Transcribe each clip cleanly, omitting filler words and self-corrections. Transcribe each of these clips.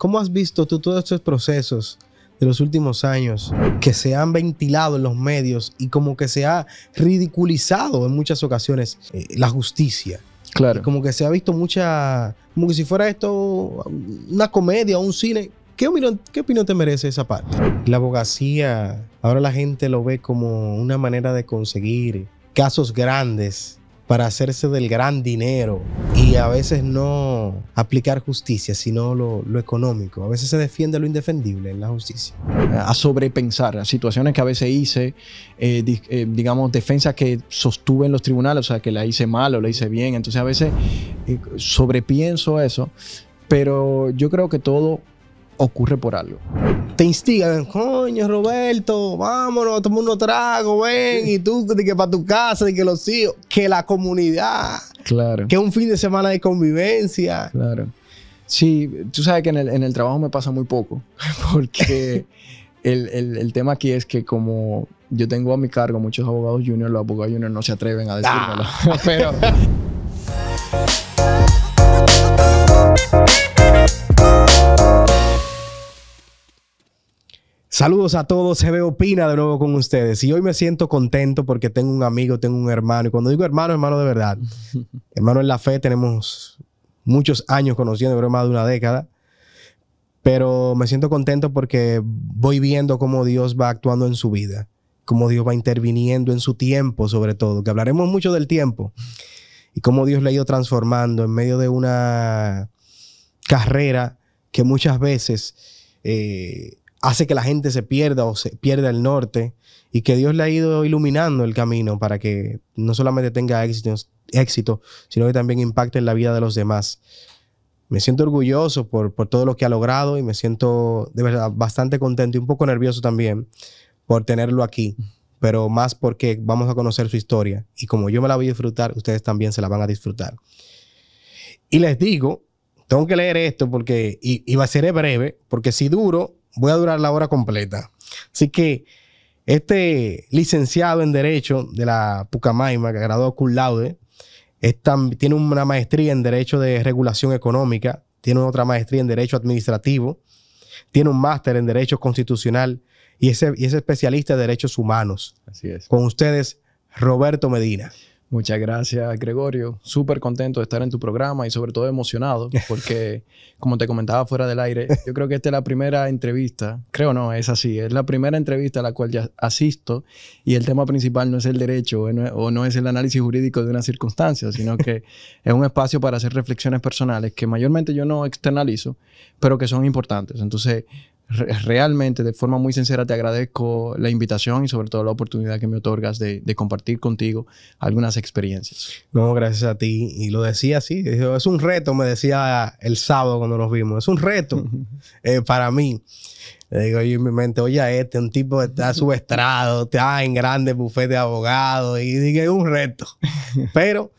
¿cómo has visto tú todos estos procesos de los últimos años que se han ventilado en los medios y como que se ha ridiculizado en muchas ocasiones la justicia? Claro. Y como que se ha visto como que si fuera esto una comedia o un cine. ¿Qué opinión te merece esa parte? La abogacía, ahora la gente lo ve como una manera de conseguir casos grandes para hacerse del gran dinero y a veces no aplicar justicia, sino lo económico. A veces se defiende lo indefendible en la justicia. A sobrepensar, a situaciones que a veces hice, digamos, defensas que sostuve en los tribunales, o sea, que la hice mal o la hice bien. Entonces a veces sobrepienso eso, pero yo creo que todo ocurre por algo. Te instigan, coño, Roberto, vámonos, toma unos tragos, ven, y tú, de que para tu casa, de que los hijos, que la comunidad, claro, que un fin de semana de convivencia. Claro. Sí, tú sabes que en el trabajo me pasa muy poco, porque el tema aquí es que como yo tengo a mi cargo muchos abogados juniors, los abogados juniors no se atreven a decírmelo. Pero... Saludos a todos, CB Opina de nuevo con ustedes. Y hoy me siento contento porque tengo un amigo, tengo un hermano. Y cuando digo hermano, hermano de verdad. Hermano en la fe, tenemos muchos años conociendo, creo más de una década. Pero me siento contento porque voy viendo cómo Dios va actuando en su vida. Cómo Dios va interviniendo en su tiempo, sobre todo. Que hablaremos mucho del tiempo. Y cómo Dios le ha ido transformando en medio de una carrera que muchas veces... hace que la gente se pierda o se pierda el norte y que Dios le ha ido iluminando el camino para que no solamente tenga éxito, sino que también impacte en la vida de los demás. Me siento orgulloso por todo lo que ha logrado y me siento de verdad bastante contento y un poco nervioso también por tenerlo aquí, pero más porque vamos a conocer su historia y como yo me la voy a disfrutar, ustedes también se la van a disfrutar. Y les digo, tengo que leer esto porque, y va a ser breve, porque si duro, voy a durar la hora completa. Así que este licenciado en Derecho de la Pucamaima, que graduó cum laude, tiene una maestría en Derecho de Regulación Económica, tiene otra maestría en Derecho Administrativo, tiene un máster en Derecho Constitucional y es especialista en Derechos Humanos. Así es. Con ustedes, Roberto Medina. Muchas gracias, Gregorio. Súper contento de estar en tu programa y sobre todo emocionado porque, como te comentaba fuera del aire, yo creo que esta es la primera entrevista, creo no, es así, es la primera entrevista a la cual ya asisto y el tema principal no es el derecho o no es el análisis jurídico de una circunstancia, sino que es un espacio para hacer reflexiones personales que mayormente yo no externalizo, pero que son importantes. Entonces, realmente, de forma muy sincera, te agradezco la invitación y sobre todo la oportunidad que me otorgas de compartir contigo algunas experiencias. No, gracias a ti. Y lo decía así, es un reto, me decía el sábado cuando nos vimos. Es un reto para mí. Le digo yo en mi mente, oye, un tipo que está subestrado, está en grandes bufetes de abogados y digo, es un reto. Pero...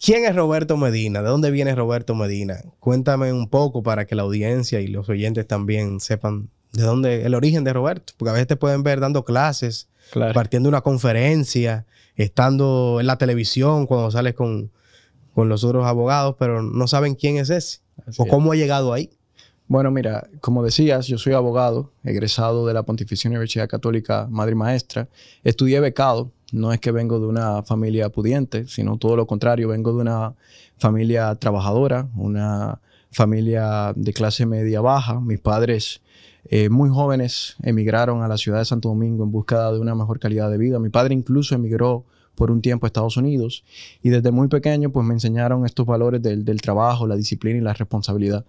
¿quién es Roberto Medina? ¿De dónde viene Roberto Medina? Cuéntame un poco para que la audiencia y los oyentes también sepan de dónde el origen de Roberto. Porque a veces te pueden ver dando clases, claro, partiendo una conferencia, estando en la televisión cuando sales con los otros abogados, pero no saben quién es ese o cómo ha llegado ahí. Bueno, mira, como decías, yo soy abogado, egresado de la Pontificia Universidad Católica Madre y Maestra. Estudié becado. No es que vengo de una familia pudiente, sino todo lo contrario. Vengo de una familia trabajadora, una familia de clase media baja. Mis padres, muy jóvenes, emigraron a la ciudad de Santo Domingo en búsqueda de una mejor calidad de vida. Mi padre incluso emigró por un tiempo a Estados Unidos y desde muy pequeño pues me enseñaron estos valores del trabajo, la disciplina y la responsabilidad.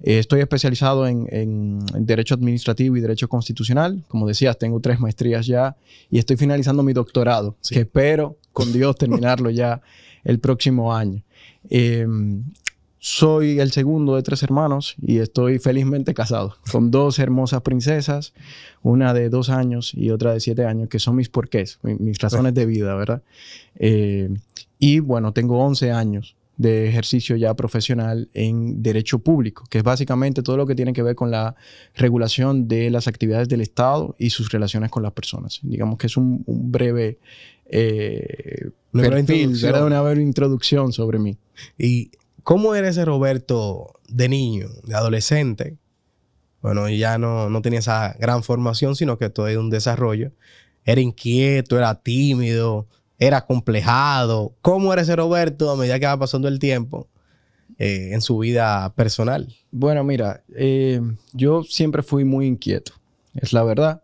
Estoy especializado en Derecho Administrativo y Derecho Constitucional. Como decías, tengo 3 maestrías ya y estoy finalizando mi doctorado, sí, que espero, con Dios, terminarlo ya el próximo año. Soy el segundo de 3 hermanos y estoy felizmente casado con 2 hermosas princesas, una de 2 años y otra de 7 años, que son mis porqués, mis razones de vida, ¿verdad? Y bueno, tengo 11 años de ejercicio ya profesional en derecho público, que es básicamente todo lo que tiene que ver con la regulación de las actividades del Estado y sus relaciones con las personas. Digamos que es un breve perfil, una breve introducción sobre mí. ¿Y cómo era ese Roberto de niño, de adolescente, Bueno, ya no tenía esa gran formación, sino que todo era un desarrollo. Era inquieto, era tímido, era acomplejado. ¿Cómo era ese Roberto a medida que va pasando el tiempo en su vida personal? Bueno, mira, yo siempre fui muy inquieto, es la verdad.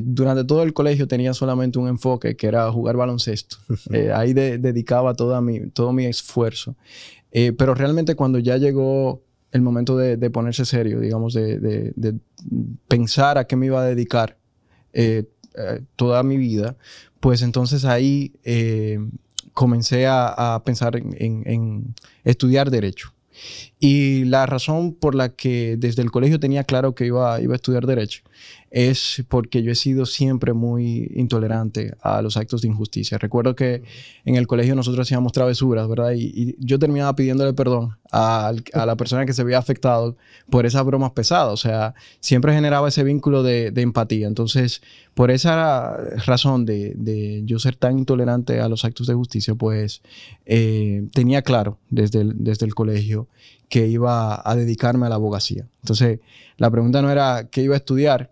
Durante todo el colegio tenía solamente un enfoque que era jugar baloncesto. Ahí dedicaba todo mi esfuerzo. Pero realmente cuando ya llegó el momento de ponerse serio, digamos, de pensar a qué me iba a dedicar toda mi vida, pues entonces ahí comencé a pensar en estudiar Derecho. Y la razón por la que desde el colegio tenía claro que iba a estudiar Derecho es porque yo he sido siempre muy intolerante a los actos de injusticia. Recuerdo que en el colegio nosotros hacíamos travesuras, ¿verdad? Y yo terminaba pidiéndole perdón a la persona que se había afectado por esas bromas pesadas. O sea, siempre generaba ese vínculo de empatía. Entonces, por esa razón de yo ser tan intolerante a los actos de justicia, pues tenía claro desde el colegio que iba a dedicarme a la abogacía. Entonces, la pregunta no era qué iba a estudiar,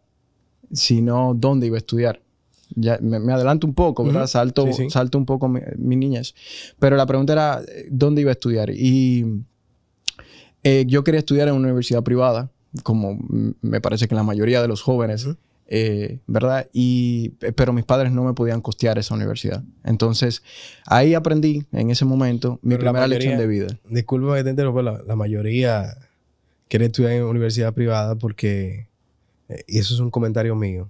sino dónde iba a estudiar. Ya me adelanto un poco, ¿verdad? Salto un poco mi niñez. Pero la pregunta era dónde iba a estudiar. Y yo quería estudiar en una universidad privada, como me parece que la mayoría de los jóvenes, ¿verdad? Pero mis padres no me podían costear esa universidad. Entonces, ahí aprendí en ese momento mi primera lección de vida. Disculpa que te interrumpa, la mayoría quiere estudiar en universidad privada porque, y eso es un comentario mío,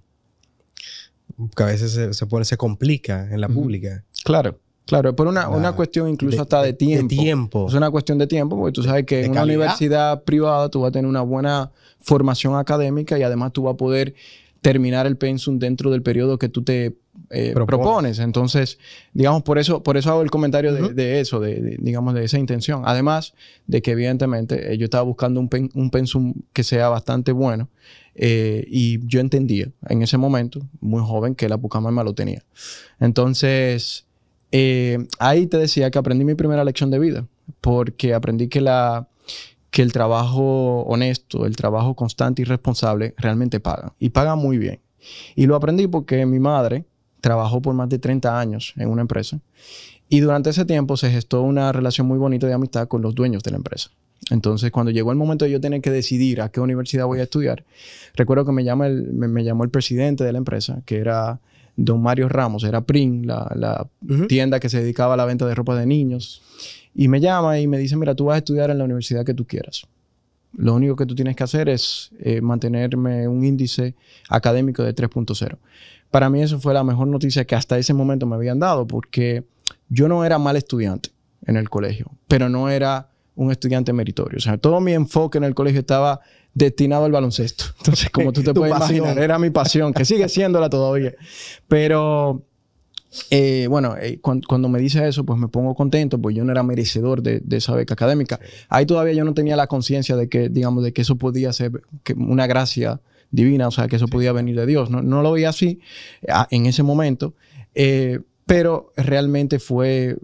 que a veces se complica en la pública. Claro. Claro, por una cuestión incluso hasta de tiempo. Es una cuestión de tiempo, porque tú sabes que en una universidad privada tú vas a tener una buena formación académica y además tú vas a poder terminar el pensum dentro del periodo que tú te propones. Entonces, digamos, por eso hago el comentario de eso, digamos, de esa intención. Además de que evidentemente yo estaba buscando un pensum que sea bastante bueno y yo entendía en ese momento, muy joven, que la Pucamaima lo tenía. Entonces, ahí te decía que aprendí mi primera lección de vida, porque aprendí que el trabajo honesto, el trabajo constante y responsable realmente paga. Y paga muy bien. Y lo aprendí porque mi madre trabajó por más de 30 años en una empresa. Y durante ese tiempo se gestó una relación muy bonita de amistad con los dueños de la empresa. Entonces, cuando llegó el momento de yo tener que decidir a qué universidad voy a estudiar, recuerdo que me llamó el presidente de la empresa, que era don Mario Ramos, era PRIN, la tienda que se dedicaba a la venta de ropa de niños. Y me llama y me dice, mira, tú vas a estudiar en la universidad que tú quieras. Lo único que tú tienes que hacer es mantenerme un índice académico de 3.0. Para mí eso fue la mejor noticia que hasta ese momento me habían dado, porque yo no era mal estudiante en el colegio, pero no era un estudiante meritorio. O sea, todo mi enfoque en el colegio estaba destinado al baloncesto. Entonces, como tú te puedes imaginar, era mi pasión, que sigue siéndola todavía. Pero bueno, cuando me dice eso, pues me pongo contento, pues yo no era merecedor de esa beca académica. Ahí todavía yo no tenía la conciencia de que, digamos, de que eso podía ser una gracia divina, o sea, que eso podía venir de Dios. No lo veía así en ese momento, pero realmente fue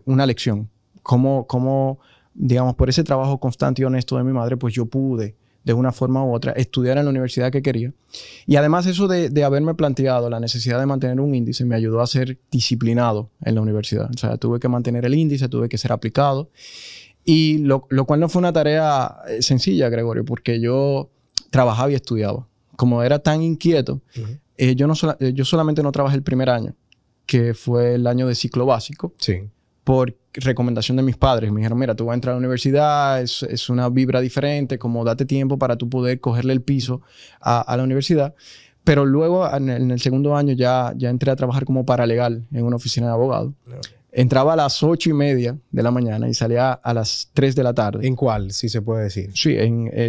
una lección. Como, digamos, por ese trabajo constante y honesto de mi madre, pues yo pude, de una forma u otra, estudiar en la universidad que quería. Y además eso de haberme planteado la necesidad de mantener un índice me ayudó a ser disciplinado en la universidad. O sea, tuve que mantener el índice, tuve que ser aplicado. Y lo cual no fue una tarea sencilla, Gregorio, porque yo trabajaba y estudiaba. Como era tan inquieto, yo solamente no trabajé el primer año, que fue el año de ciclo básico. Sí. Por recomendación de mis padres. Me dijeron, mira, tú vas a entrar a la universidad, es una vibra diferente, como date tiempo para tú poder cogerle el piso a la universidad. Pero luego, en el segundo año, ya entré a trabajar como paralegal en una oficina de abogado. Okay. Entraba a las 8:30 de la mañana y salía a las 3 de la tarde. ¿En cuál, si se puede decir? Sí,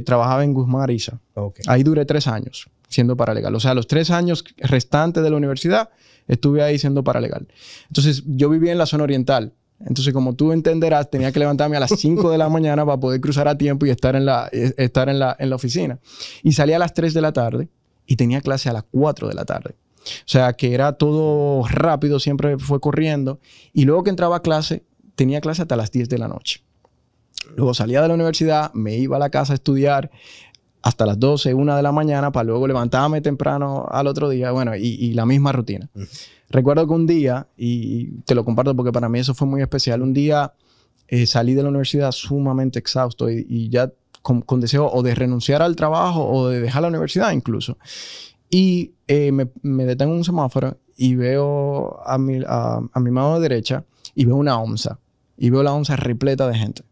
trabajaba en Guzmán Ariza. Okay. Ahí duré 3 años siendo paralegal. O sea, los 3 años restantes de la universidad estuve ahí siendo paralegal. Entonces, yo vivía en la zona oriental. Entonces, como tú entenderás, tenía que levantarme a las 5 de la mañana para poder cruzar a tiempo y estar en la oficina. Y salía a las 3 de la tarde y tenía clase a las 4 de la tarde. O sea, que era todo rápido, siempre fue corriendo. Y luego que entraba a clase, tenía clase hasta las 10 de la noche. Luego salía de la universidad, me iba a la casa a estudiar. hasta las 12, 1 de la mañana para luego levantarme temprano al otro día. Bueno, y la misma rutina. Recuerdo que un día, y te lo comparto porque para mí eso fue muy especial, un día salí de la universidad sumamente exhausto y ya con deseo o de renunciar al trabajo o de dejar la universidad incluso. Y me detengo en un semáforo y veo a mi mano derecha y veo una onza. Y veo la onza repleta de gente.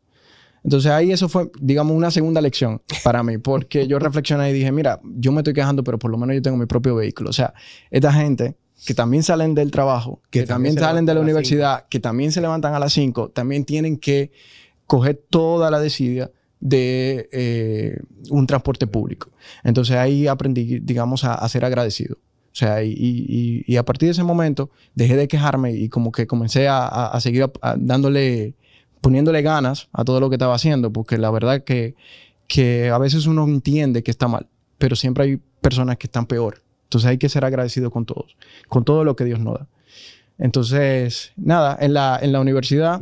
Entonces ahí eso fue, digamos, una segunda lección para mí. Porque yo reflexioné y dije, mira, yo me estoy quejando, pero por lo menos yo tengo mi propio vehículo. O sea, esta gente que también salen del trabajo, que también salen de la universidad, que también se levantan a las 5, también tienen que coger toda la desidia de un transporte público. Entonces ahí aprendí, digamos, a ser agradecido. O sea, y a partir de ese momento dejé de quejarme y como que comencé a seguir poniéndole ganas a todo lo que estaba haciendo, porque la verdad que a veces uno entiende que está mal, pero siempre hay personas que están peor. Entonces hay que ser agradecido con todos, con todo lo que Dios nos da. Entonces, nada, en la universidad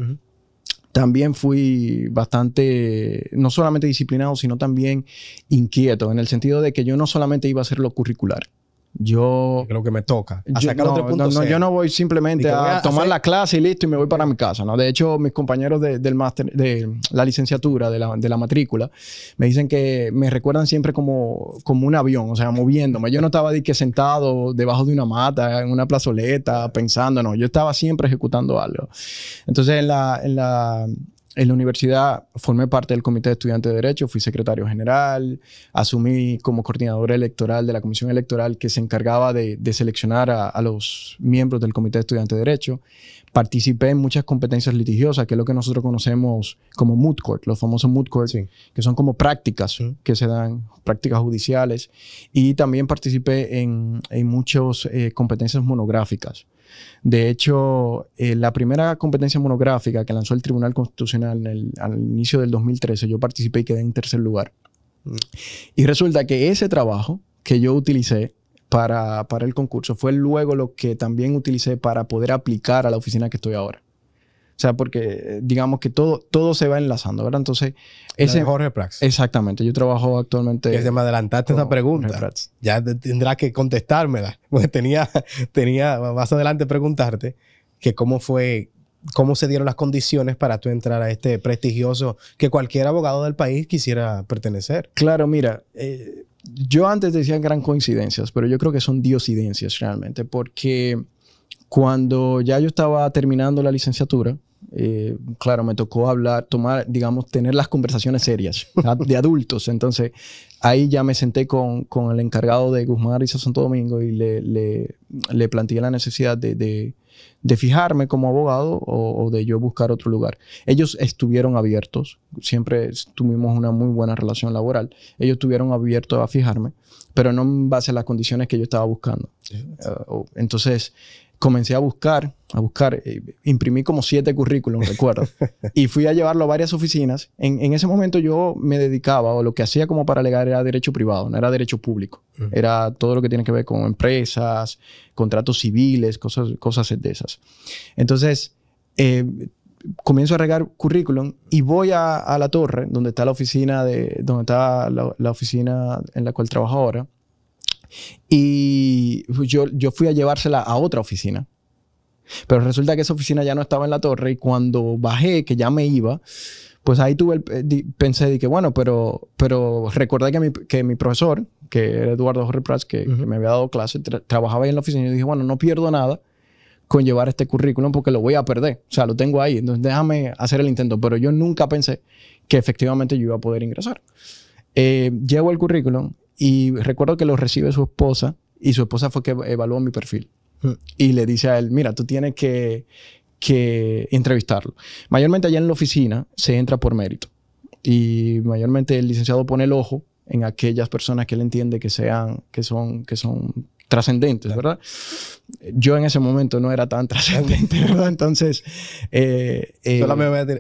también fui bastante, no solamente disciplinado, sino también inquieto, en el sentido de que yo no solamente iba a hacer lo curricular. Yo creo que me toca. Yo no voy simplemente a tomar la clase y listo y me voy para mi casa, ¿no? De hecho, mis compañeros del máster, de la licenciatura, de la matrícula, me dicen que me recuerdan siempre como un avión, o sea, moviéndome. Yo no estaba sentado debajo de una mata, en una plazoleta, pensando, no. Yo estaba siempre ejecutando algo. Entonces, en la universidad formé parte del Comité de Estudiantes de Derecho, fui secretario general, asumí como coordinador electoral de la comisión electoral que se encargaba de seleccionar a los miembros del Comité de Estudiantes de Derecho. Participé en muchas competencias litigiosas, que es lo que nosotros conocemos como moot court, los famosos moot court, que son como prácticas que se dan, prácticas judiciales. Y también participé en muchas competencias monográficas. De hecho, la primera competencia monográfica que lanzó el Tribunal Constitucional al inicio del 2013, yo participé y quedé en tercer lugar. Y resulta que ese trabajo que yo utilicé para el concurso fue luego lo que también utilicé para poder aplicar a la oficina que estoy ahora. O sea, porque digamos que todo se va enlazando, ¿verdad? Entonces, ese Jorge Prats. Exactamente. Yo trabajo actualmente... Que se me adelantaste esa pregunta. Ya tendrás que contestármela. Porque tenía más adelante preguntarte que cómo se dieron las condiciones para tú entrar a este prestigioso que cualquier abogado del país quisiera pertenecer. Claro, mira, yo antes decía que eran coincidencias, pero yo creo que son diosidencias realmente, porque cuando ya yo estaba terminando la licenciatura, claro, me tocó tener las conversaciones serias de adultos. Entonces, ahí ya me senté con el encargado de Guzmán Ariza Santo Domingo y le planteé la necesidad de fijarme como abogado o de yo buscar otro lugar. Ellos estuvieron abiertos, siempre tuvimos una muy buena relación laboral. Ellos estuvieron abiertos a fijarme, pero no en base a las condiciones que yo estaba buscando. Entonces, comencé a buscar, imprimí como 7 currículums, recuerdo, y fui a llevarlo a varias oficinas. En ese momento yo me dedicaba, o lo que hacía como para alegar era derecho privado, no era derecho público. Era todo lo que tiene que ver con empresas, contratos civiles, cosas de esas. Entonces, comienzo a regar currículum y voy a la torre, donde está la oficina la oficina en la cual trabajo ahora. Y yo fui a llevársela a otra oficina. Pero resulta que esa oficina ya no estaba en la torre y cuando bajé, que ya me iba, pues ahí pensé de que bueno, pero recordé que mi profesor, que era Eduardo Jorge Prats, que me había dado clase, trabajaba ahí en la oficina y dije, bueno, no pierdo nada con llevar este currículum porque lo voy a perder. O sea, lo tengo ahí. Entonces déjame hacer el intento. Pero yo nunca pensé que efectivamente yo iba a poder ingresar. Llevo el currículum y recuerdo que lo recibe su esposa y su esposa fue que evaluó mi perfil. Y le dice a él, mira, tú tienes que entrevistarlo. Mayormente allá en la oficina se entra por mérito. Y mayormente el licenciado pone el ojo en aquellas personas que él entiende que son trascendentes, ¿verdad? Yo en ese momento no era tan trascendente, ¿verdad? Entonces...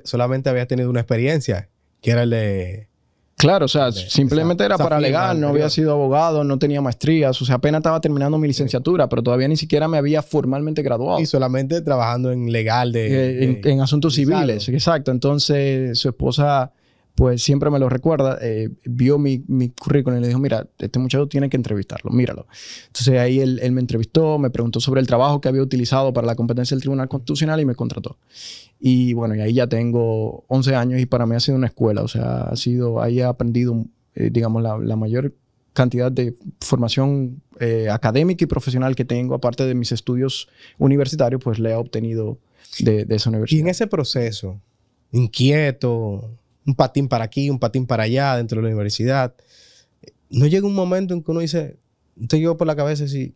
solamente había tenido una experiencia, que era el de... Claro, o sea, simplemente era para legal, no había sido abogado, no tenía maestrías, o sea, apenas estaba terminando mi licenciatura, pero todavía ni siquiera me había formalmente graduado. Y solamente trabajando en legal en asuntos civiles, exacto. Entonces, su esposa pues siempre me lo recuerda. Vio mi currículum y le dijo, mira, este muchacho tiene que entrevistarlo, míralo. Entonces ahí él me entrevistó, me preguntó sobre el trabajo que había utilizado para la competencia del Tribunal Constitucional y me contrató. Y bueno, y ahí ya tengo 11 años y para mí ha sido una escuela. O sea, ahí he aprendido, digamos, la mayor cantidad de formación académica y profesional que tengo, aparte de mis estudios universitarios, pues le he obtenido de esa universidad. Y en ese proceso, inquieto, un patín para aquí, un patín para allá dentro de la universidad, ¿no llega un momento en que uno dice, te llevo por la cabeza y dice,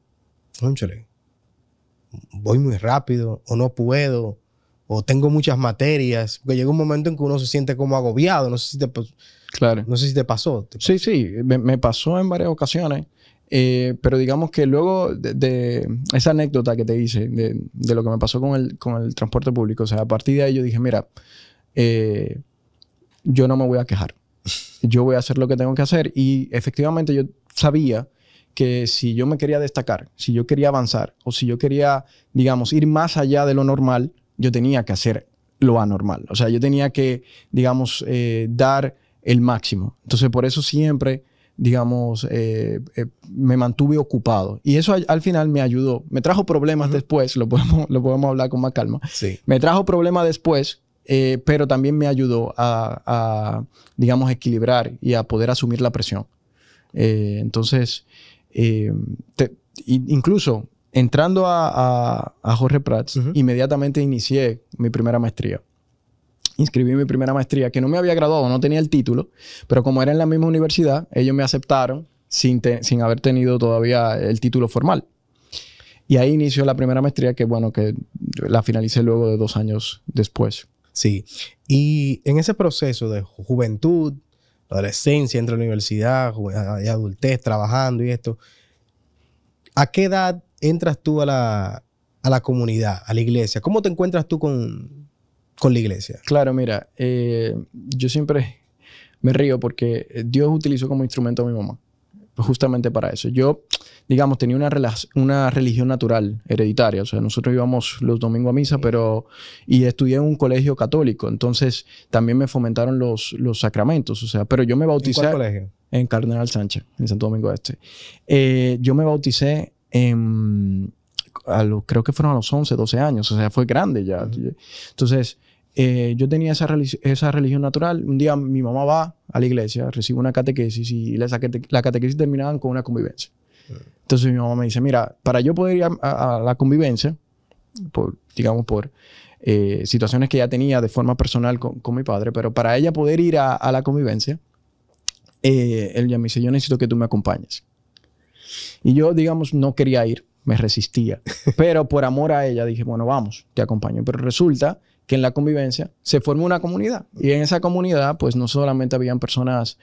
cónchale, voy muy rápido, o no puedo, o tengo muchas materias? Porque llega un momento en que uno se siente como agobiado. No sé si te, claro. No sé si te pasó. Sí, sí, me pasó en varias ocasiones. Pero digamos que luego de esa anécdota que te hice, de lo que me pasó con el transporte público, o sea, a partir de ahí yo dije, mira, yo no me voy a quejar. Yo voy a hacer lo que tengo que hacer. Y efectivamente yo sabía que si yo me quería destacar, si yo quería avanzar, o si yo quería, digamos, ir más allá de lo normal, yo tenía que hacer lo anormal. O sea, yo tenía que, digamos, dar el máximo. Entonces, por eso siempre, digamos, me mantuve ocupado. Y eso al final me ayudó. Me trajo problemas después, lo podemos hablar con más calma. Sí. Me trajo problemas después, pero también me ayudó a, digamos, equilibrar y a poder asumir la presión. Entonces, incluso entrando a Jorge Prats, inmediatamente inicié mi primera maestría. Inscribí mi primera maestría, que no me había graduado, no tenía el título, pero como era en la misma universidad, ellos me aceptaron sin haber tenido todavía el título formal. Y ahí inició la primera maestría, que bueno, que la finalicé luego de 2 años después. Sí. Y en ese proceso de juventud, adolescencia, entre la universidad y adultez, trabajando y esto, ¿a qué edad entras tú a la comunidad, a la iglesia? ¿Cómo te encuentras tú con la iglesia? Claro, mira, yo siempre me río porque Dios utilizó como instrumento a mi mamá, justamente para eso. Yo, digamos, tenía una religión natural, hereditaria. O sea, nosotros íbamos los domingos a misa, y estudié en un colegio católico. Entonces, también me fomentaron los sacramentos. O sea, pero yo me bauticé... ¿En cuál colegio? En Cardenal Sánchez, en Santo Domingo Este. Yo me bauticé creo que fueron a los 11, 12 años. O sea, fue grande ya. Entonces, yo tenía esa religión natural. Un día mi mamá va a la iglesia, recibe una catequesis y la catequesis terminaban con una convivencia. Entonces mi mamá me dice, mira, para yo poder ir a la convivencia, por situaciones que ella tenía de forma personal con mi padre, pero para ella poder ir a la convivencia, ella me dice, yo necesito que tú me acompañes. Y yo, digamos, no quería ir, me resistía. Pero por amor a ella dije, bueno, vamos, te acompaño. Pero resulta que en la convivencia se formó una comunidad. Y en esa comunidad, pues no solamente habían personas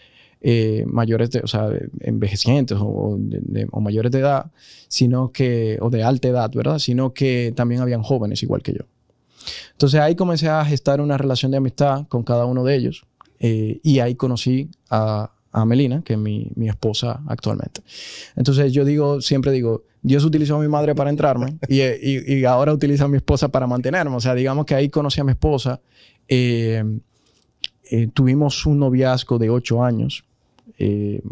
mayores, o sea, envejecientes o mayores de edad, o de alta edad, ¿verdad? Sino que también habían jóvenes igual que yo. Entonces ahí comencé a gestar una relación de amistad con cada uno de ellos. Y ahí conocí a Melina, que es mi esposa actualmente. Entonces yo siempre digo, Dios utilizó a mi madre para entrarme y ahora utiliza a mi esposa para mantenerme. O sea, digamos que ahí conocí a mi esposa. Tuvimos un noviazgo de 8 años,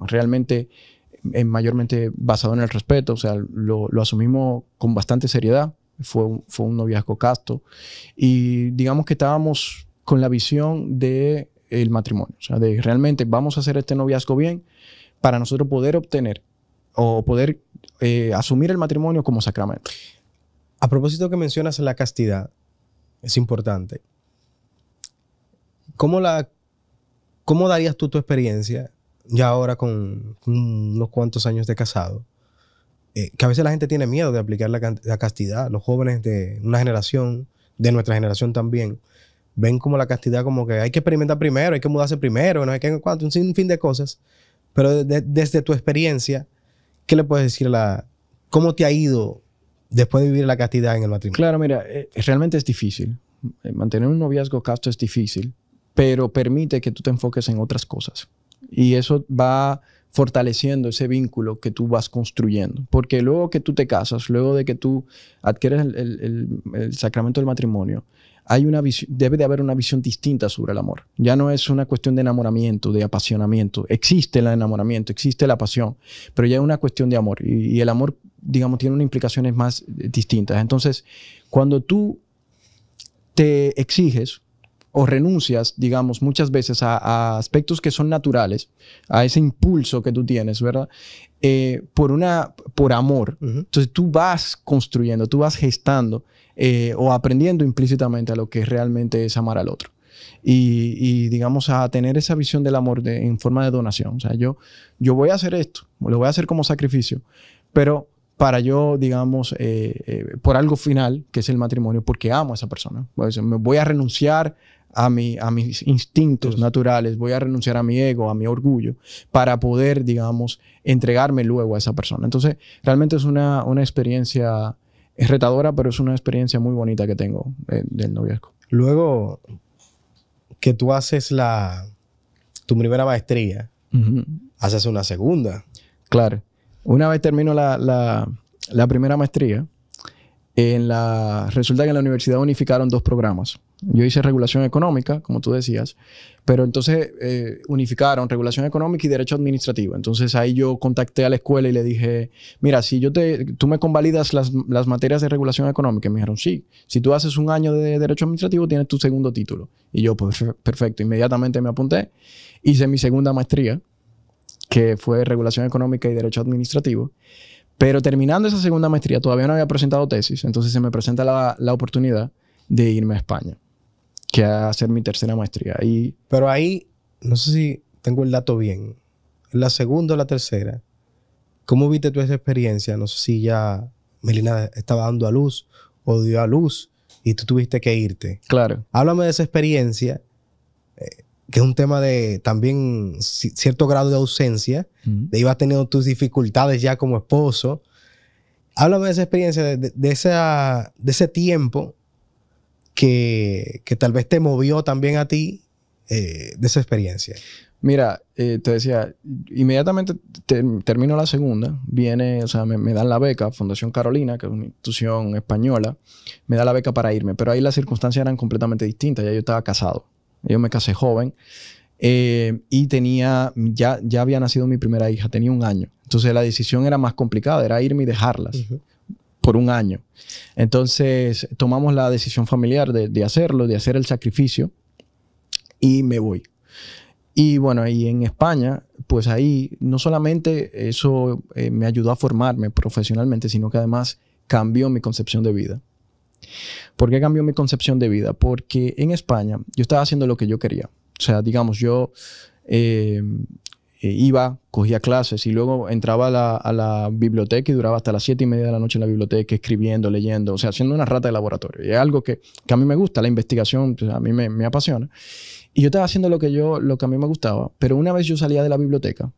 realmente mayormente basado en el respeto. O sea, lo asumimos con bastante seriedad. Fue un noviazgo casto. Y digamos que estábamos con la visión de el matrimonio. O sea, de realmente vamos a hacer este noviazgo bien para nosotros poder obtener o poder asumir el matrimonio como sacramento. A propósito que mencionas la castidad, es importante. ¿Cómo darías tú tu experiencia ya ahora con unos cuantos años de casado? Que a veces la gente tiene miedo de aplicar la castidad. Los jóvenes de una generación, de nuestra generación también, ven como la castidad como que hay que experimentar primero, hay que mudarse primero, no hay que cuánto, un sinfín de cosas. Pero desde tu experiencia, ¿qué le puedes decir cómo te ha ido después de vivir la castidad en el matrimonio? Claro, mira, realmente es difícil. Mantener un noviazgo casto es difícil, pero permite que tú te enfoques en otras cosas. Y eso va fortaleciendo ese vínculo que tú vas construyendo. Porque luego que tú te casas, luego de que tú adquieres el sacramento del matrimonio, debe de haber una visión distinta sobre el amor. Ya no es una cuestión de enamoramiento, de apasionamiento. Existe el enamoramiento, existe la pasión, pero ya es una cuestión de amor. Y el amor, digamos, tiene unas implicaciones más distintas. Entonces, cuando tú te exiges o renuncias, digamos, muchas veces a aspectos que son naturales, a ese impulso que tú tienes, ¿verdad? Por amor. Entonces tú vas construyendo, tú vas gestando o aprendiendo implícitamente a lo que realmente es amar al otro. Y digamos, a tener esa visión del amor en forma de donación. O sea, yo voy a hacer esto, lo voy a hacer como sacrificio, pero para yo, digamos, por algo final, que es el matrimonio, porque amo a esa persona. Pues, me voy a renunciar a mis instintos naturales, voy a renunciar a mi ego, a mi orgullo, para poder, digamos, entregarme luego a esa persona. Entonces, realmente es una experiencia, es retadora, pero es una experiencia muy bonita que tengo del noviazgo. Luego que tú haces tu primera maestría, haces una segunda. Claro. Una vez termino la primera maestría, resulta que en la universidad unificaron 2 programas. Yo hice regulación económica, como tú decías, pero entonces unificaron regulación económica y derecho administrativo. Entonces ahí yo contacté a la escuela y le dije, mira, si tú me convalidas las materias de regulación económica. Y me dijeron, sí. Si tú haces un año de derecho administrativo, tienes tu segundo título. Y yo, pues perfecto. Inmediatamente me apunté. Hice mi segunda maestría, que fue regulación económica y derecho administrativo. Pero terminando esa segunda maestría, todavía no había presentado tesis. Entonces se me presenta la oportunidad de irme a España, que a hacer mi tercera maestría. Pero ahí, no sé si tengo el dato bien, en la segunda o la tercera, ¿cómo viste tú esa experiencia? No sé si ya Melina estaba dando a luz o dio a luz y tú tuviste que irte. Claro. Háblame de esa experiencia, que es un tema de también cierto grado de ausencia, de ibas teniendo tus dificultades ya como esposo. Háblame de esa experiencia, de ese tiempo que tal vez te movió también a ti, de esa experiencia. Mira, te decía, inmediatamente termino la segunda, o sea, me dan la beca, Fundación Carolina, que es una institución española, me da la beca para irme, pero ahí las circunstancias eran completamente distintas. Ya yo estaba casado, yo me casé joven y ya había nacido mi primera hija, tenía 1 año. Entonces la decisión era más complicada, era irme y dejarlas. Por 1 año. Entonces tomamos la decisión familiar de hacerlo, de hacer el sacrificio, y me voy. Y bueno, y en España, pues ahí no solamente eso me ayudó a formarme profesionalmente, sino que además cambió mi concepción de vida. ¿Por qué cambió mi concepción de vida? Porque en España yo estaba haciendo lo que yo quería. O sea, digamos, yo iba, cogía clases y luego entraba a la biblioteca y duraba hasta las 7:30 de la noche en la biblioteca escribiendo, leyendo, o sea, haciendo una rata de laboratorio. Y es algo que a mí me gusta, la investigación, pues a mí me apasiona. Y yo estaba haciendo lo que a mí me gustaba, pero una vez yo salía de la biblioteca,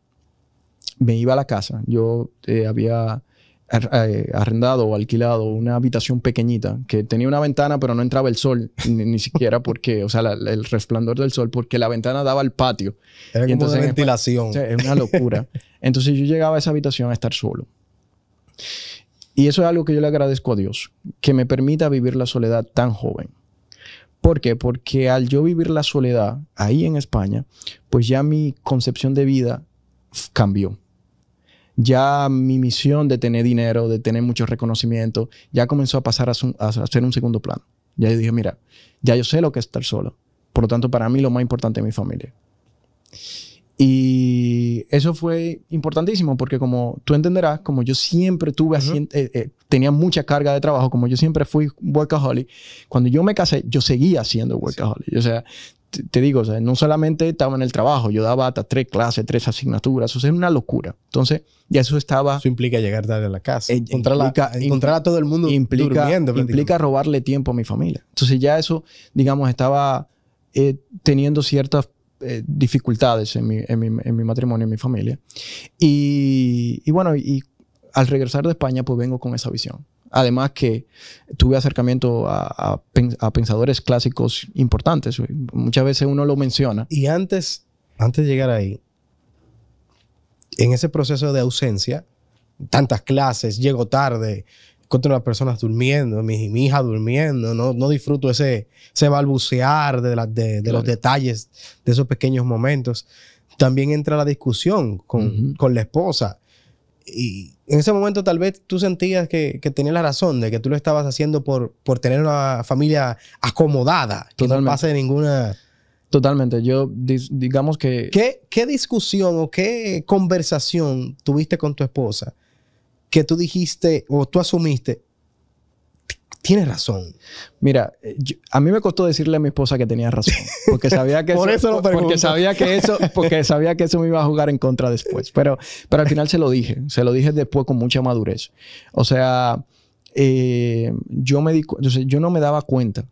me iba a la casa. Yo había arrendado o alquilado una habitación pequeñita que tenía una ventana, pero no entraba el sol ni siquiera porque, o sea, el resplandor del sol, porque la ventana daba al patio. Era como entonces, de ventilación. O sea, es una locura. Entonces yo llegaba a esa habitación a estar solo. Y eso es algo que yo le agradezco a Dios, que me permita vivir la soledad tan joven. ¿Por qué? Porque al yo vivir la soledad ahí en España, pues ya mi concepción de vida cambió. Ya mi misión de tener dinero, de tener mucho reconocimiento, ya comenzó a pasar a ser un segundo plano. Ya yo dije, mira, ya yo sé lo que es estar solo. Por lo tanto, para mí lo más importante es mi familia. Y eso fue importantísimo porque, como tú entenderás, como yo siempre tenía mucha carga de trabajo, como yo siempre fui workaholic, cuando yo me casé, yo seguía siendo workaholic. Sí. O sea, te digo, o sea, no solamente estaba en el trabajo, yo daba hasta 3 clases, 3 asignaturas, o sea, era una locura. Entonces, ya eso estaba... Eso implica llegar tarde a la casa. Encontrar a todo el mundo durmiendo. Implica robarle tiempo a mi familia. Entonces, ya eso, digamos, estaba teniendo ciertas dificultades en mi matrimonio, en mi familia. Y bueno, y al regresar de España, pues vengo con esa visión. Además que tuve acercamiento a pensadores clásicos importantes. Muchas veces uno lo menciona. Y antes de llegar ahí, en ese proceso de ausencia, tantas clases, llego tarde, encuentro a las personas durmiendo, mi hija durmiendo, no disfruto ese balbucear de los detalles de esos pequeños momentos. También entra la discusión con la esposa. Y en ese momento tal vez tú sentías que tenías la razón, de que tú lo estabas haciendo por tener una familia acomodada. Que no pase ninguna... Totalmente. Digamos que... ¿Qué discusión o qué conversación tuviste con tu esposa que tú dijiste o tú asumiste, tienes razón? Mira, a mí me costó decirle a mi esposa que tenía razón. Porque sabía que porque sabía que eso me iba a jugar en contra después. Pero al final se lo dije. Se lo dije después con mucha madurez. O sea, yo no me daba cuenta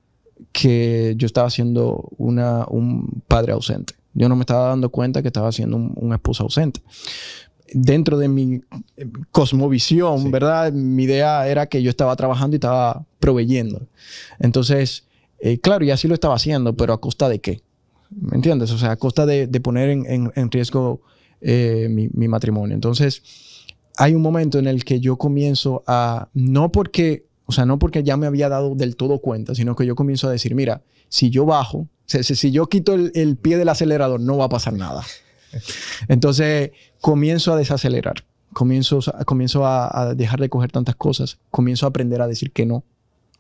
que yo estaba siendo un padre ausente. Yo no me estaba dando cuenta que estaba siendo un esposo ausente. Dentro de mi cosmovisión, ¿verdad? Mi idea era que yo estaba trabajando y estaba proveyendo. Entonces, claro, y así lo estaba haciendo, pero ¿a costa de qué? ¿Me entiendes? O sea, a costa de poner en riesgo mi matrimonio. Entonces, hay un momento en el que yo comienzo a... no porque ya me había dado del todo cuenta, sino que yo comienzo a decir, mira, si yo bajo, si yo quito el pie del acelerador, no va a pasar nada. Entonces, comienzo a desacelerar. Comienzo a dejar de coger tantas cosas. Comienzo a aprender a decir que no,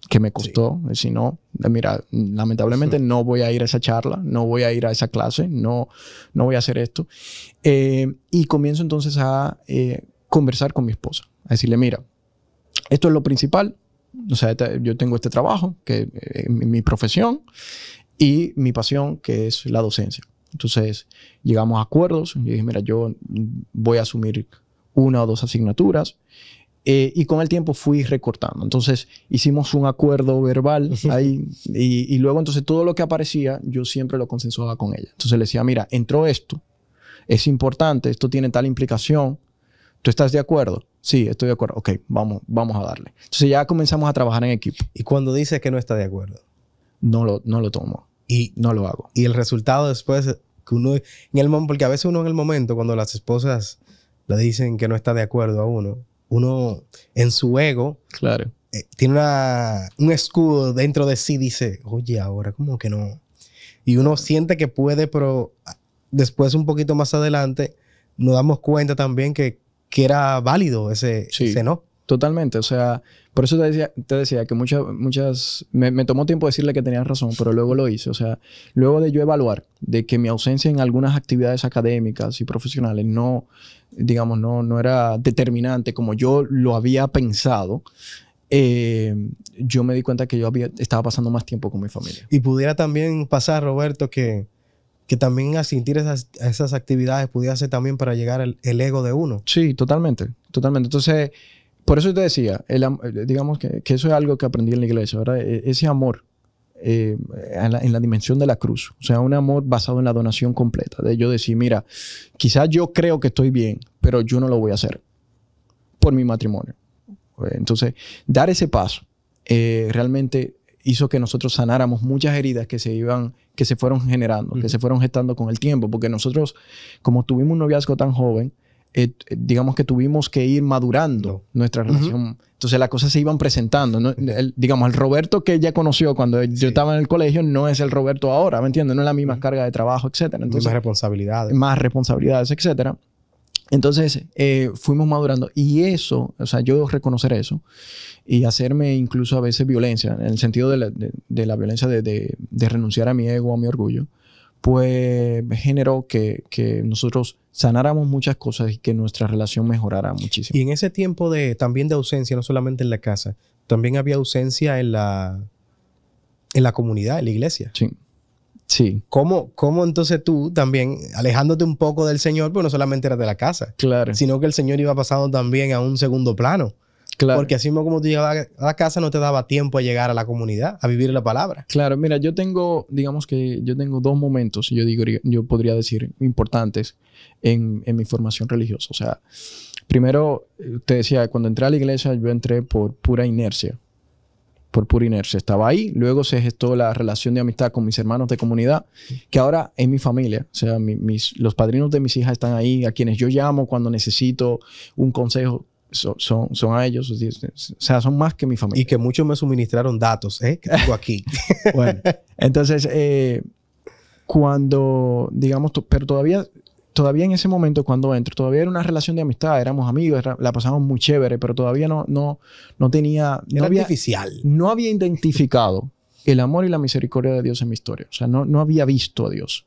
que me costó. Sí. Si no, mira, lamentablemente no voy a ir a esa charla, no voy a ir a esa clase, no voy a hacer esto. Y comienzo entonces a conversar con mi esposa. A decirle, mira, esto es lo principal. O sea, yo tengo este trabajo, que es mi profesión, y mi pasión, que es la docencia. Entonces, llegamos a acuerdos. Yo dije, mira, yo voy a asumir 1 o 2 asignaturas. Y con el tiempo fui recortando. Entonces, hicimos un acuerdo verbal ahí. Y luego, entonces, todo lo que aparecía, yo siempre lo consensuaba con ella. Entonces, le decía, mira, entró esto. Es importante. Esto tiene tal implicación. ¿Tú estás de acuerdo? Sí, estoy de acuerdo. Ok, vamos a darle. Entonces, ya comenzamos a trabajar en equipo. Y cuando dices que no está de acuerdo, no lo tomo. Y no lo hago. Y el resultado después, que uno, en el momento, porque a veces uno en el momento, cuando las esposas le dicen que no está de acuerdo a uno en su ego, claro, tiene un escudo dentro de sí, dice, oye, ahora, ¿cómo que no? Y uno siente que puede, pero después, un poquito más adelante, nos damos cuenta también que era válido ese no. Totalmente. O sea, por eso te decía que muchas... Me tomó tiempo decirle que tenía razón, pero luego lo hice. O sea, luego de yo evaluar de que mi ausencia en algunas actividades académicas y profesionales no era determinante como yo lo había pensado, yo me di cuenta que yo estaba pasando más tiempo con mi familia. Y pudiera también pasar, Roberto, que también asistir a esas actividades pudiera ser también para llegar el ego de uno. Sí, totalmente. Totalmente. Entonces... por eso te decía, digamos que eso es algo que aprendí en la iglesia, ¿verdad? Ese amor en la dimensión de la cruz. O sea, un amor basado en la donación completa. De yo decir, mira, quizás yo creo que estoy bien, pero yo no lo voy a hacer por mi matrimonio. Entonces, dar ese paso realmente hizo que nosotros sanáramos muchas heridas que se fueron generando, que se fueron gestando con el tiempo. Porque nosotros, como tuvimos un noviazgo tan joven, digamos que tuvimos que ir madurando nuestra relación. Entonces las cosas se iban presentando, ¿no? El Roberto que ella conoció cuando yo estaba en el colegio no es el Roberto ahora, ¿me entiendes? No es la misma carga de trabajo, etcétera. Entonces, más responsabilidades, etcétera. Entonces fuimos madurando y eso, o sea, yo reconocer eso y hacerme incluso a veces violencia, en el sentido de la violencia de renunciar a mi ego, a mi orgullo, pues generó que nosotros sanáramos muchas cosas y que nuestra relación mejorara muchísimo. Y en ese tiempo también de ausencia, no solamente en la casa, también había ausencia en la comunidad, en la iglesia. Sí. Sí. ¿Cómo entonces tú también, alejándote un poco del Señor, pues no solamente eras de la casa, claro, sino que el Señor iba pasando también a un segundo plano? Claro. Porque así mismo como tú llegabas a la casa, no te daba tiempo a llegar a la comunidad, a vivir la palabra. Claro, mira, yo tengo 2 momentos, yo podría decir, importantes en mi formación religiosa. O sea, primero, te decía, cuando entré a la iglesia, yo entré por pura inercia. Por pura inercia. Estaba ahí, luego se gestó la relación de amistad con mis hermanos de comunidad, que ahora es mi familia. O sea, los padrinos de mis hijas están ahí, a quienes yo llamo cuando necesito un consejo. son a ellos. O sea, son más que mi familia. Y que muchos me suministraron datos, que tengo aquí. Bueno, entonces, cuando, digamos, pero todavía en ese momento, cuando entro, todavía era una relación de amistad, éramos amigos, la pasamos muy chévere, pero todavía no tenía... Era artificial. No había identificado el amor y la misericordia de Dios en mi historia. O sea, no había visto a Dios.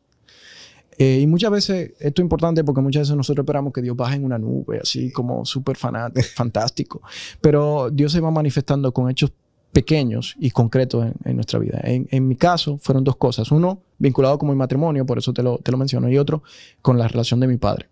Y muchas veces, esto es importante porque muchas veces nosotros esperamos que Dios baje en una nube, así como súper fantástico. Pero Dios se va manifestando con hechos pequeños y concretos en nuestra vida. En mi caso, fueron dos cosas. Uno, vinculado con mi matrimonio, por eso te lo menciono. Y otro, con la relación de mi padre.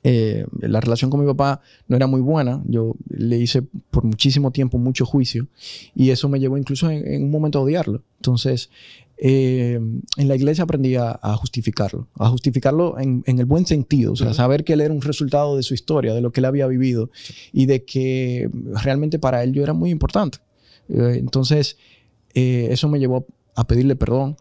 La relación con mi papá no era muy buena. Yo le hice por muchísimo tiempo mucho juicio. Y eso me llevó incluso en un momento a odiarlo. Entonces, en la iglesia aprendí a justificarlo. A justificarlo en el buen sentido. O sea, saber que él era un resultado de su historia, de lo que él había vivido. Y de que realmente para él yo era muy importante. Entonces, eso me llevó a pedirle perdón,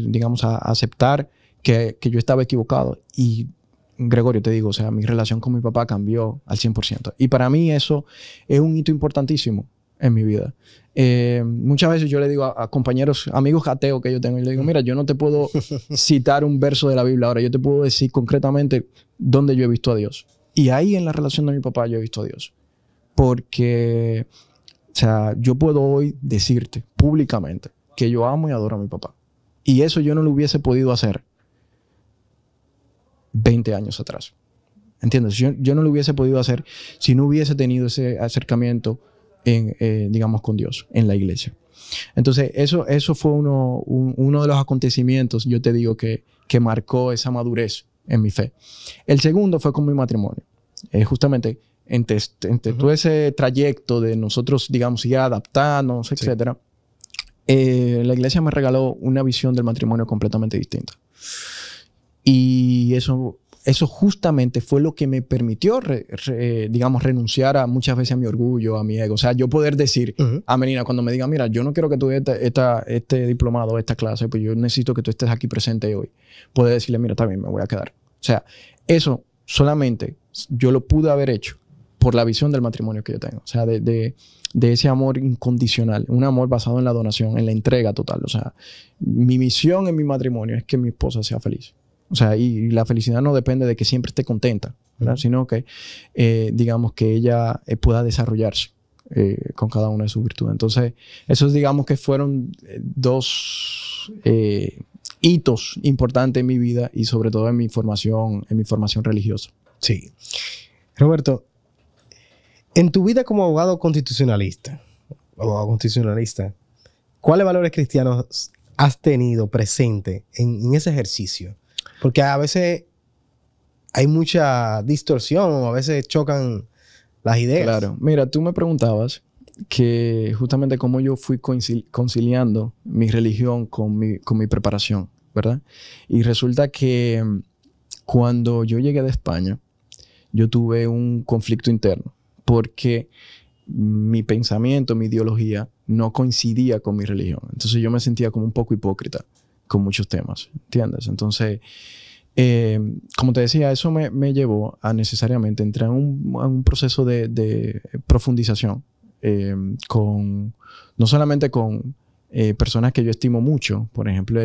digamos, a aceptar que yo estaba equivocado. Y, Gregorio, te digo, o sea, mi relación con mi papá cambió al 100%. Y para mí eso es un hito importantísimo en mi vida. Muchas veces yo le digo a compañeros, amigos ateos que yo tengo, y le digo, mira, yo no te puedo citar un verso de la Biblia ahora, yo te puedo decir concretamente dónde yo he visto a Dios. Y ahí en la relación de mi papá yo he visto a Dios. Porque... O sea, yo puedo hoy decirte públicamente que yo amo y adoro a mi papá. Y eso yo no lo hubiese podido hacer 20 años atrás. ¿Entiendes? Yo no lo hubiese podido hacer si no hubiese tenido ese acercamiento, digamos, con Dios en la iglesia. Entonces, eso fue uno de los acontecimientos, yo te digo, que marcó esa madurez en mi fe. El segundo fue con mi matrimonio. Justamente... Entre todo ese trayecto de nosotros, digamos, ir adaptándonos, sí, etcétera, la iglesia me regaló una visión del matrimonio completamente distinta. Y eso justamente fue lo que me permitió, digamos, renunciar a muchas veces a mi orgullo, a mi ego. O sea, yo poder decir a Melina, cuando me diga, mira, yo no quiero que tú este diplomado, esta clase, pues yo necesito que tú estés aquí presente hoy. Poder decirle, mira, está bien, me voy a quedar. O sea, eso solamente yo lo pude haber hecho por la visión del matrimonio que yo tengo. O sea, de ese amor incondicional. Un amor basado en la donación, en la entrega total. O sea, mi misión en mi matrimonio es que mi esposa sea feliz. O sea, y la felicidad no depende de que siempre esté contenta, ¿verdad? Sino que, digamos, que ella pueda desarrollarse con cada una de sus virtudes. Entonces, esos, digamos, que fueron dos hitos importantes en mi vida y sobre todo en mi formación religiosa. Sí. Roberto, en tu vida como abogado constitucionalista, ¿cuáles valores cristianos has tenido presente en ese ejercicio? Porque a veces hay mucha distorsión o a veces chocan las ideas. Claro. Mira, tú me preguntabas que justamente cómo yo fui conciliando mi religión con mi preparación, ¿verdad? Y resulta que cuando yo llegué de España, yo tuve un conflicto interno porque mi pensamiento, mi ideología no coincidía con mi religión. Entonces yo me sentía como un poco hipócrita con muchos temas, ¿entiendes? Entonces, como te decía, eso me llevó a necesariamente entrar en un proceso de profundización no solamente con personas que yo estimo mucho. Por ejemplo,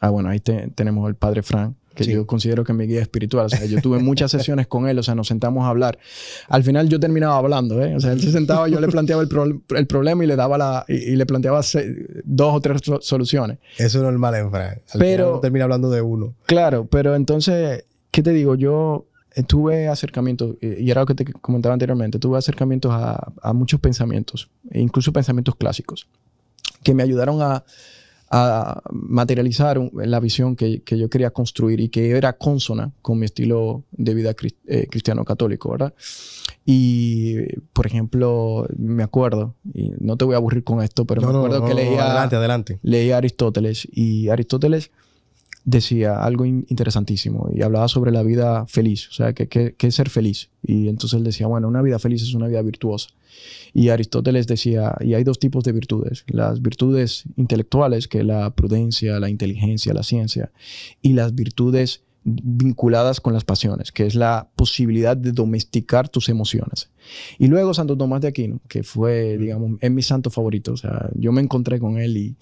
bueno, ahí tenemos el padre Frank, que sí, yo considero que es mi guía espiritual. O sea, yo tuve muchas sesiones con él, o sea, nos sentamos a hablar. Al final yo terminaba hablando, ¿eh? O sea, él se sentaba, yo le planteaba el problema y le daba y le planteaba 2 o 3 soluciones. Eso es normal en Frank. Al final uno termina hablando de uno. Claro, pero entonces, ¿qué te digo? Yo tuve acercamientos, y era lo que te comentaba anteriormente, tuve acercamientos a muchos pensamientos, incluso pensamientos clásicos, que me ayudaron a materializar la visión que yo quería construir y que era consona con mi estilo de vida cristiano católico, ¿verdad? Y, por ejemplo, me acuerdo, y no te voy a aburrir con esto, pero me acuerdo que leía a Aristóteles, y Aristóteles decía algo interesantísimo y hablaba sobre la vida feliz, o sea, ¿qué es ser feliz? Y entonces él decía, bueno, una vida feliz es una vida virtuosa. Y Aristóteles decía, y hay 2 tipos de virtudes: las virtudes intelectuales, que es la prudencia, la inteligencia, la ciencia, y las virtudes vinculadas con las pasiones, que es la posibilidad de domesticar tus emociones. Y luego Santo Tomás de Aquino, que fue, digamos, es mi santo favorito. O sea, yo me encontré con él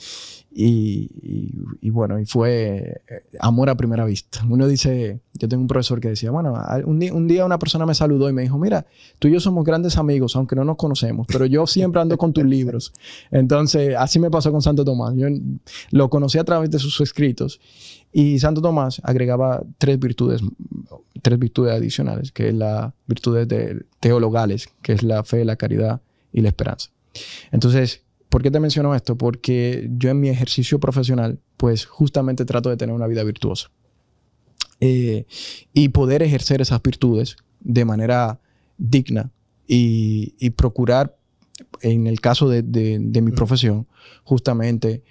y bueno, y fue amor a primera vista. Uno dice, yo tengo un profesor que decía, bueno, un día una persona me saludó y me dijo, mira, tú y yo somos grandes amigos, aunque no nos conocemos, pero yo siempre ando con tus libros. Entonces, así me pasó con Santo Tomás. Yo lo conocí a través de sus escritos. Y Santo Tomás agregaba tres virtudes adicionales, que es las virtudes teologales, que es la fe, la caridad y la esperanza. Entonces, ¿por qué te menciono esto? Porque yo en mi ejercicio profesional, pues justamente trato de tener una vida virtuosa. Y poder ejercer esas virtudes de manera digna y procurar, en el caso de mi profesión, justamente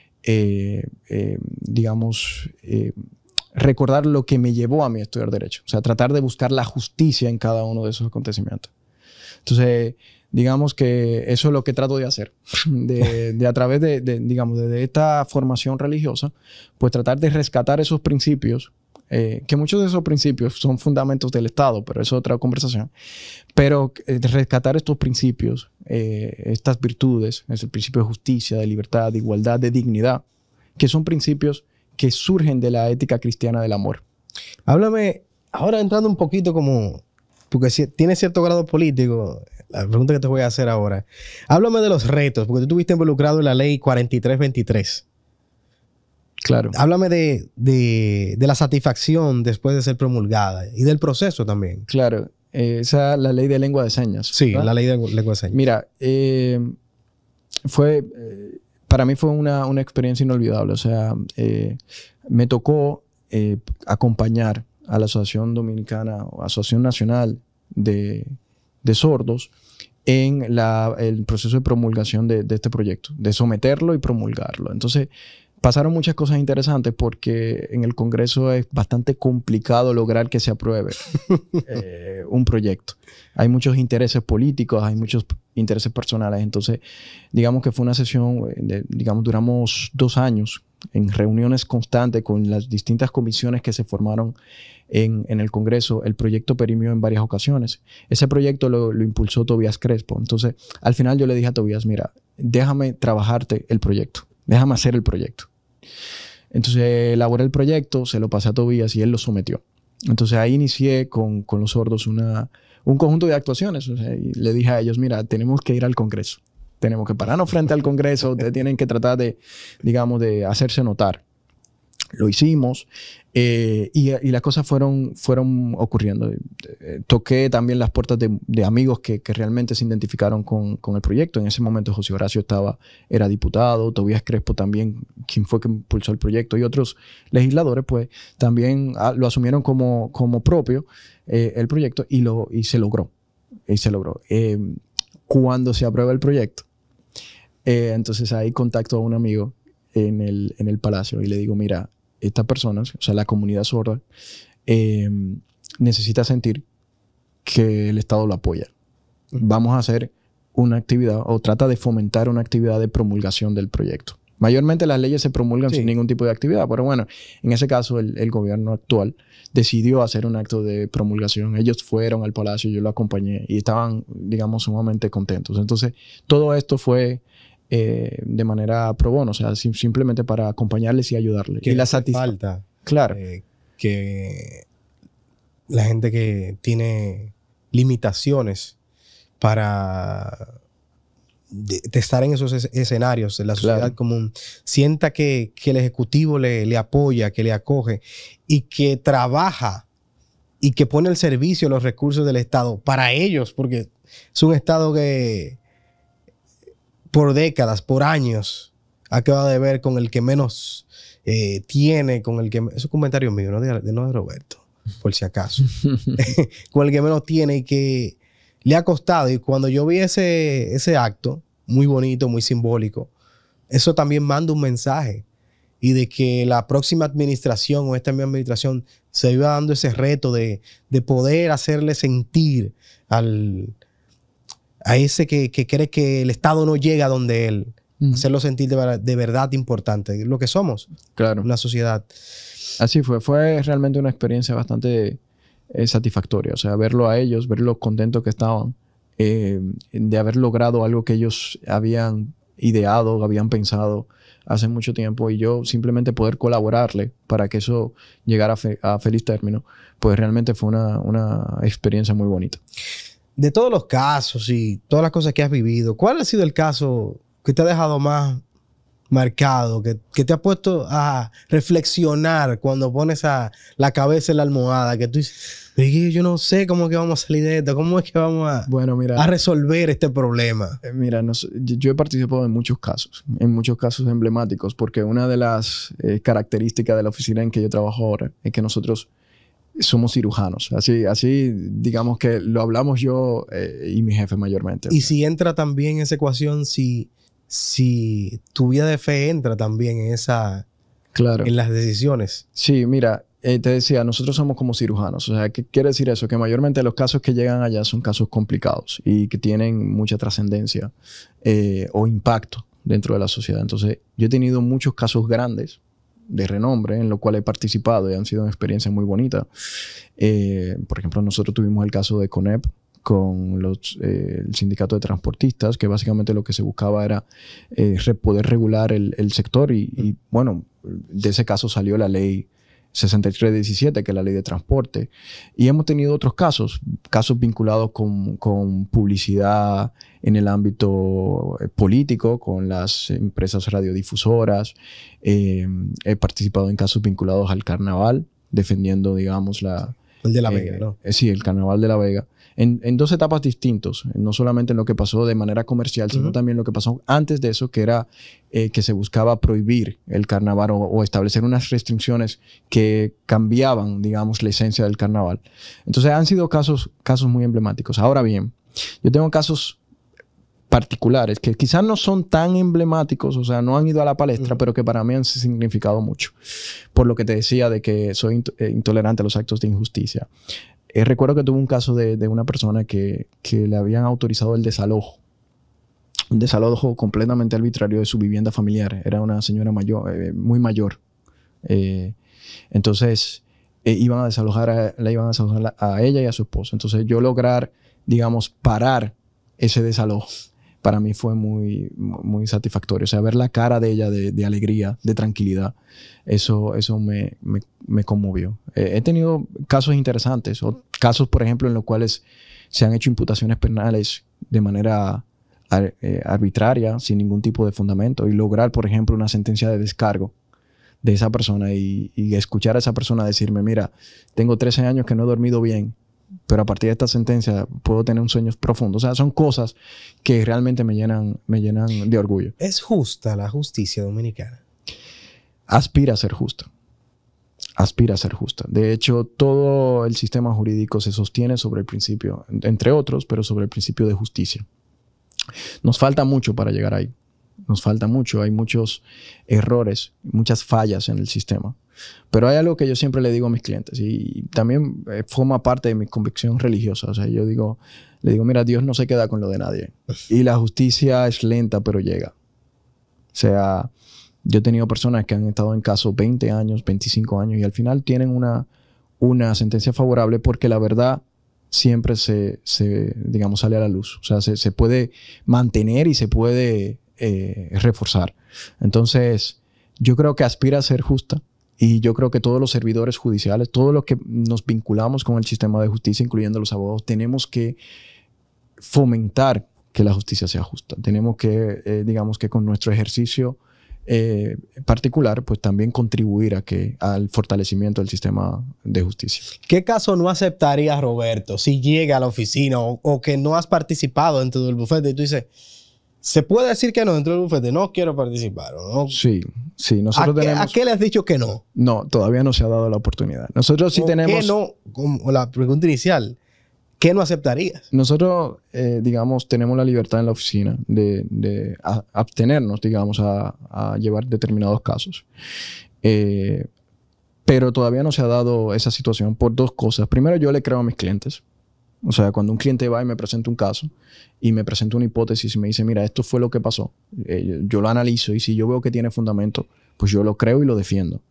recordar lo que me llevó a mí a estudiar Derecho. O sea, tratar de buscar la justicia en cada uno de esos acontecimientos. Entonces, digamos que eso es lo que trato de hacer. A través de esta formación religiosa, pues tratar de rescatar esos principios, que muchos de esos principios son fundamentos del Estado, pero eso es otra conversación. Pero rescatar estos principios, estas virtudes, es el principio de justicia, de libertad, de igualdad, de dignidad, que son principios que surgen de la ética cristiana del amor. Háblame, ahora entrando un poquito como, porque si tiene cierto grado político, la pregunta que te voy a hacer ahora. Háblame de los retos, porque tú estuviste involucrado en la ley 4323. Claro. Háblame de la satisfacción después de ser promulgada y del proceso también. Claro. Esa es la ley de lengua de señas. Sí, ¿verdad? La ley de lengua de señas. Mira, para mí fue una experiencia inolvidable. O sea, me tocó acompañar a la Asociación Dominicana o Asociación Nacional de Sordos en el proceso de promulgación de este proyecto, de someterlo y promulgarlo. Entonces, pasaron muchas cosas interesantes porque en el Congreso es bastante complicado lograr que se apruebe un proyecto. Hay muchos intereses políticos, hay muchos intereses personales. Entonces, digamos que fue una sesión, duramos 2 años en reuniones constantes con las distintas comisiones que se formaron en el Congreso. El proyecto perimió en varias ocasiones. Ese proyecto lo impulsó Tobías Crespo. Entonces, al final yo le dije a Tobías, mira, déjame trabajarte el proyecto. Déjame hacer el proyecto. Entonces elaboré el proyecto, se lo pasé a Tobías y él lo sometió. Entonces ahí inicié con los sordos un conjunto de actuaciones. O sea, y le dije a ellos, mira, tenemos que ir al Congreso. Tenemos que pararnos frente al Congreso. Ustedes tienen que tratar de hacerse notar. Lo hicimos y las cosas fueron ocurriendo. Toqué también las puertas de amigos que realmente se identificaron con el proyecto. En ese momento José Horacio era diputado, Tobías Crespo también, quien fue que impulsó el proyecto, y otros legisladores pues también lo asumieron como propio el proyecto y se logró. Cuando se aprueba el proyecto, entonces ahí contacto a un amigo en el Palacio y le digo, mira, estas personas, o sea, la comunidad sorda, necesita sentir que el Estado lo apoya. Vamos a hacer una actividad o trata de fomentar una actividad de promulgación del proyecto. Mayormente las leyes se promulgan sin ningún tipo de actividad, pero bueno, en ese caso el gobierno actual decidió hacer un acto de promulgación. Ellos fueron al Palacio, yo lo acompañé y estaban, digamos, sumamente contentos. Entonces, todo esto fue de manera pro bono, o sea, simplemente para acompañarles y ayudarles. Y la satisfacción. Falta. Claro. Que la gente que tiene limitaciones para de estar en esos escenarios de la sociedad común, sienta que el Ejecutivo le apoya, que le acoge y que trabaja y que pone al servicio los recursos del Estado para ellos, porque es un Estado que por décadas, por años, ha quedado de ver con el que menos tiene, con el que... Eso es un comentario mío, no de Roberto, por si acaso. Con el que menos tiene y que le ha costado. Y cuando yo vi ese acto, muy bonito, muy simbólico, eso también manda un mensaje. Y de que la próxima administración o esta misma administración se iba dando ese reto de poder hacerle sentir a ese que cree que el Estado no llega donde él, hacerlo sentir de verdad importante, lo que somos, Claro. una sociedad. Así fue. Fue realmente una experiencia bastante satisfactoria. O sea, verlo a ellos, ver lo contentos que estaban de haber logrado algo que ellos habían ideado, habían pensado hace mucho tiempo, y yo simplemente poder colaborarle para que eso llegara a feliz término, pues realmente fue una experiencia muy bonita. De todos los casos y todas las cosas que has vivido, ¿cuál ha sido el caso que te ha dejado más marcado, que te ha puesto a reflexionar cuando pones la cabeza en la almohada, que tú dices, yo no sé cómo es que vamos a salir de esto, cómo es que vamos a resolver este problema? Mira, yo he participado en muchos casos emblemáticos, porque una de las características de la oficina en que yo trabajo ahora es que nosotros somos cirujanos. Así digamos que lo hablamos yo y mi jefe mayormente. Y si entra también esa ecuación, si tu vida de fe entra también en claro, en las decisiones. Sí, mira, te decía, nosotros somos como cirujanos. O sea, ¿qué quiere decir eso? Que mayormente los casos que llegan allá son casos complicados y que tienen mucha trascendencia o impacto dentro de la sociedad. Entonces, yo he tenido muchos casos grandes de renombre en los cuales he participado y han sido una experiencia muy bonita. Por ejemplo, nosotros tuvimos el caso de CONEP con el sindicato de transportistas, que básicamente lo que se buscaba era poder regular el sector y bueno, de ese caso salió la ley 6317, que es la ley de transporte. Y hemos tenido otros casos vinculados con publicidad en el ámbito político, con las empresas radiodifusoras. He participado en casos vinculados al carnaval, defendiendo, digamos, el de La Vega, ¿no? Sí, el carnaval de La Vega. En dos etapas distintas, no solamente en lo que pasó de manera comercial, sino también lo que pasó antes de eso, que era que se buscaba prohibir el carnaval o establecer unas restricciones que cambiaban, digamos, la esencia del carnaval. Entonces han sido casos muy emblemáticos. Ahora bien, yo tengo casos particulares que quizás no son tan emblemáticos, o sea, no han ido a la palestra, pero que para mí han significado mucho. Por lo que te decía de que soy intolerante a los actos de injusticia. Recuerdo que tuve un caso de una persona que le habían autorizado el desalojo. Un desalojo completamente arbitrario de su vivienda familiar. Era una señora mayor, muy mayor. Entonces, la iban a desalojar a ella y a su esposo. Entonces, yo lograr, digamos, parar ese desalojo, para mí fue muy, muy satisfactorio. O sea, ver la cara de ella de alegría, de tranquilidad, eso me conmovió. He tenido casos interesantes, o casos, por ejemplo, en los cuales se han hecho imputaciones penales de manera arbitraria, sin ningún tipo de fundamento, y lograr, por ejemplo, una sentencia de descargo de esa persona y escuchar a esa persona decirme, mira, tengo 13 años que no he dormido bien, pero a partir de esta sentencia puedo tener un sueño profundo. O sea, son cosas que realmente me llenan de orgullo. ¿Es justa la justicia dominicana? Aspira a ser justa. Aspira a ser justa. De hecho, todo el sistema jurídico se sostiene sobre el principio, entre otros, pero sobre el principio de justicia. Nos falta mucho para llegar ahí. Nos falta mucho. Hay muchos errores, muchas fallas en el sistema. Pero hay algo que yo siempre le digo a mis clientes y también forma parte de mi convicción religiosa. O sea, le digo, mira, Dios no se queda con lo de nadie. Y la justicia es lenta, pero llega. O sea, yo he tenido personas que han estado en casos 20 años, 25 años y al final tienen una sentencia favorable porque la verdad siempre digamos, sale a la luz. O sea, se puede mantener y se puede reforzar. Entonces, yo creo que aspira a ser justa. Y yo creo que todos los servidores judiciales, todos los que nos vinculamos con el sistema de justicia, incluyendo los abogados, tenemos que fomentar que la justicia sea justa. Tenemos que, digamos que con nuestro ejercicio particular, pues también contribuir al fortalecimiento del sistema de justicia. ¿Qué caso no aceptarías, Roberto, si llega a la oficina o que no has participado dentro del bufete y tú dices, ¿se puede decir que no dentro del bufete? No quiero participar. ¿No? Sí. Nosotros ¿A qué le has dicho que no? No, todavía no se ha dado la oportunidad. Nosotros sí tenemos... ¿Qué no? Como la pregunta inicial. ¿Qué no aceptarías? Nosotros, digamos, tenemos la libertad en la oficina de abstenernos, digamos, a llevar determinados casos. Pero todavía no se ha dado esa situación por dos cosas. Primero, yo le creo a mis clientes. O sea, cuando un cliente va y me presenta un caso y me presenta una hipótesis y me dice, mira, esto fue lo que pasó, yo lo analizo y si yo veo que tiene fundamento, pues yo lo creo y lo defiendo.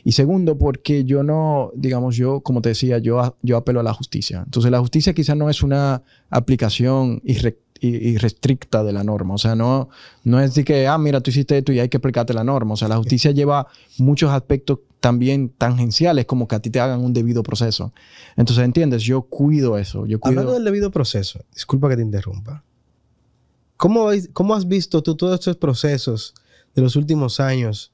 Y segundo, porque yo no, digamos, yo, como te decía, yo apelo a la justicia. Entonces, la justicia quizás no es una aplicación irrestricta de la norma. O sea, no es de que, mira, tú hiciste esto y hay que aplicarte la norma. O sea, la justicia lleva muchos aspectos también tangenciales, como que a ti te hagan un debido proceso. Entonces, ¿entiendes? Yo cuido eso. Hablando del debido proceso, disculpa que te interrumpa. ¿Cómo has visto tú todos estos procesos de los últimos años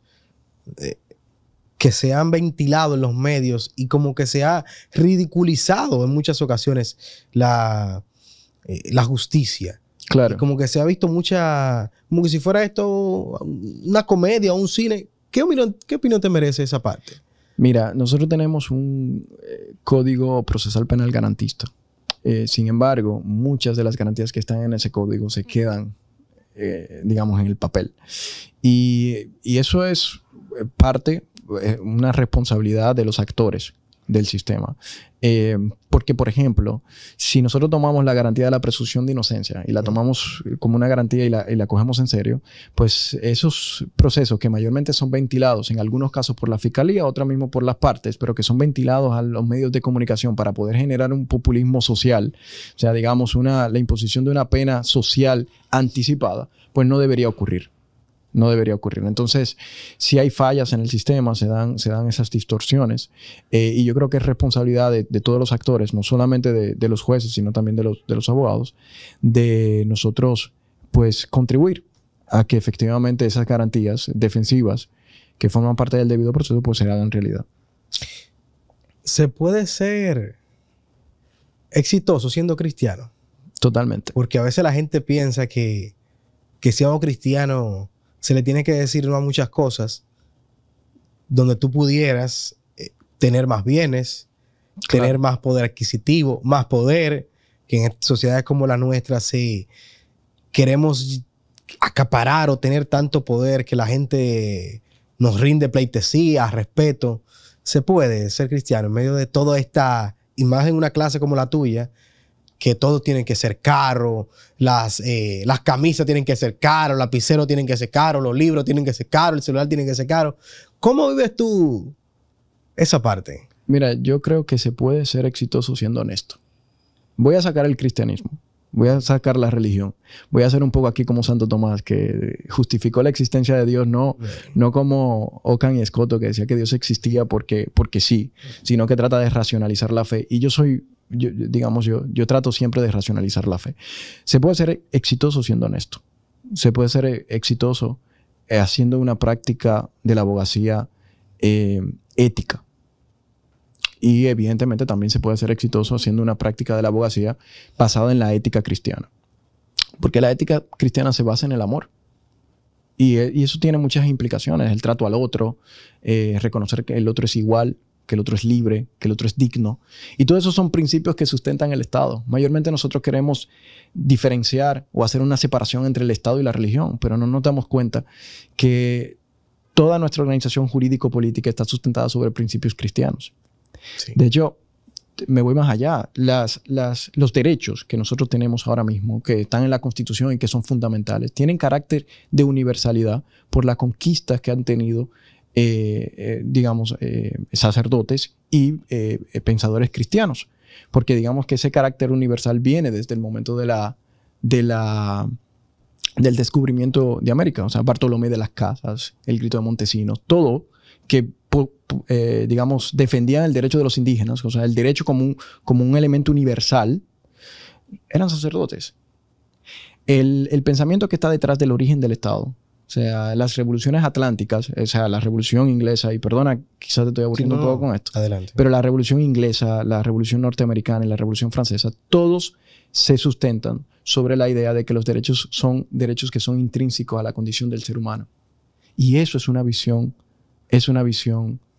que se han ventilado en los medios y como que se ha ridiculizado en muchas ocasiones la justicia? Claro. Y como que se ha visto como que si fuera esto una comedia o un cine. ¿Qué opinión te merece esa parte? Mira, nosotros tenemos un código procesal penal garantista. Sin embargo, muchas de las garantías que están en ese código se quedan, digamos, en el papel. Y eso es parte, una responsabilidad de los actores del sistema. Porque, por ejemplo, si nosotros tomamos la garantía de la presunción de inocencia y la tomamos como una garantía y la cogemos en serio, pues esos procesos que mayormente son ventilados, en algunos casos por la fiscalía, otros mismo por las partes, pero que son ventilados a los medios de comunicación para poder generar un populismo social, o sea, digamos, la imposición de una pena social anticipada, pues no debería ocurrir. No debería ocurrir. Entonces, si hay fallas en el sistema, se dan esas distorsiones. Y yo creo que es responsabilidad de todos los actores, no solamente de los jueces, sino también de los abogados, de nosotros, pues, contribuir a que efectivamente esas garantías defensivas que forman parte del debido proceso, pues, se hagan realidad. ¿Se puede ser exitoso siendo cristiano? Totalmente. Porque a veces la gente piensa que siendo cristiano se le tiene que decir no a muchas cosas donde tú pudieras tener más bienes, Claro. tener más poder adquisitivo, más poder, que en sociedades como la nuestra queremos acaparar o tener tanto poder que la gente nos rinde pleitesía, respeto. Se puede ser cristiano en medio de toda esta, y más en una clase como la tuya, que todo tiene que ser caro, las camisas tienen que ser caros, los lapiceros tienen que ser caros, los libros tienen que ser caros, el celular tiene que ser caro. ¿Cómo vives tú esa parte? Mira, yo creo que se puede ser exitoso siendo honesto. Voy a sacar el cristianismo, voy a sacar la religión, voy a hacer un poco aquí como Santo Tomás, que justificó la existencia de Dios no como Ockham y Escoto, que decía que Dios existía porque sí, sino que trata de racionalizar la fe. Y yo trato siempre de racionalizar la fe. Se puede ser exitoso siendo honesto. Se puede ser exitoso haciendo una práctica de la abogacía ética. Y evidentemente también se puede ser exitoso haciendo una práctica de la abogacía basada en la ética cristiana. Porque la ética cristiana se basa en el amor. Y eso tiene muchas implicaciones. El trato al otro, reconocer que el otro es igual, que el otro es libre, que el otro es digno. Y todos esos son principios que sustentan el Estado. Mayormente nosotros queremos diferenciar o hacer una separación entre el Estado y la religión, pero no nos damos cuenta que toda nuestra organización jurídico-política está sustentada sobre principios cristianos. Sí. De hecho, me voy más allá. Los derechos que nosotros tenemos ahora mismo, que están en la Constitución y que son fundamentales, tienen carácter de universalidad por las conquistas que han tenido sacerdotes y pensadores cristianos, porque digamos que ese carácter universal viene desde el momento del descubrimiento de América. O sea, Bartolomé de las Casas, el Grito de Montesinos, todo que defendían el derecho de los indígenas, o sea, el derecho como un elemento universal, eran sacerdotes. El pensamiento que está detrás del origen del Estado, o sea, las revoluciones atlánticas, o sea, la revolución inglesa, y perdona, quizás te estoy aburriendo un poco con esto. Adelante. Pero la revolución inglesa, la revolución norteamericana y la revolución francesa, todos se sustentan sobre la idea de que los derechos son derechos que son intrínsecos a la condición del ser humano. Y eso es una visión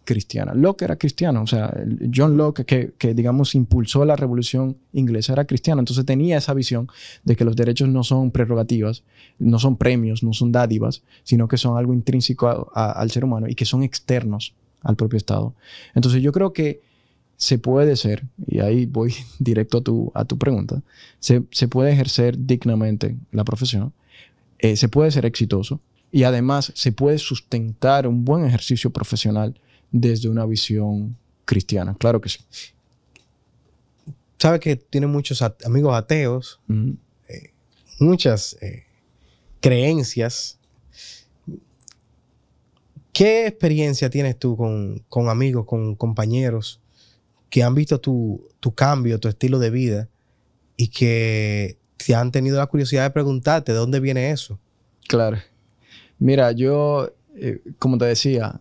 cristiana. Locke era cristiano, o sea, John Locke, que digamos impulsó la revolución inglesa, era cristiano. Entonces tenía esa visión de que los derechos no son prerrogativas, no son premios, no son dádivas, sino que son algo intrínseco al ser humano y que son externos al propio Estado. Entonces yo creo que se puede ser, y ahí voy directo a tu pregunta, se puede ejercer dignamente la profesión, se puede ser exitoso y además se puede sustentar un buen ejercicio profesional desde una visión cristiana. Claro que sí. Sabes que tiene muchos amigos ateos, muchas creencias. ¿Qué experiencia tienes tú con amigos, con compañeros que han visto tu cambio, tu estilo de vida y que te han tenido la curiosidad de preguntarte de dónde viene eso? Claro. Mira, yo, como te decía,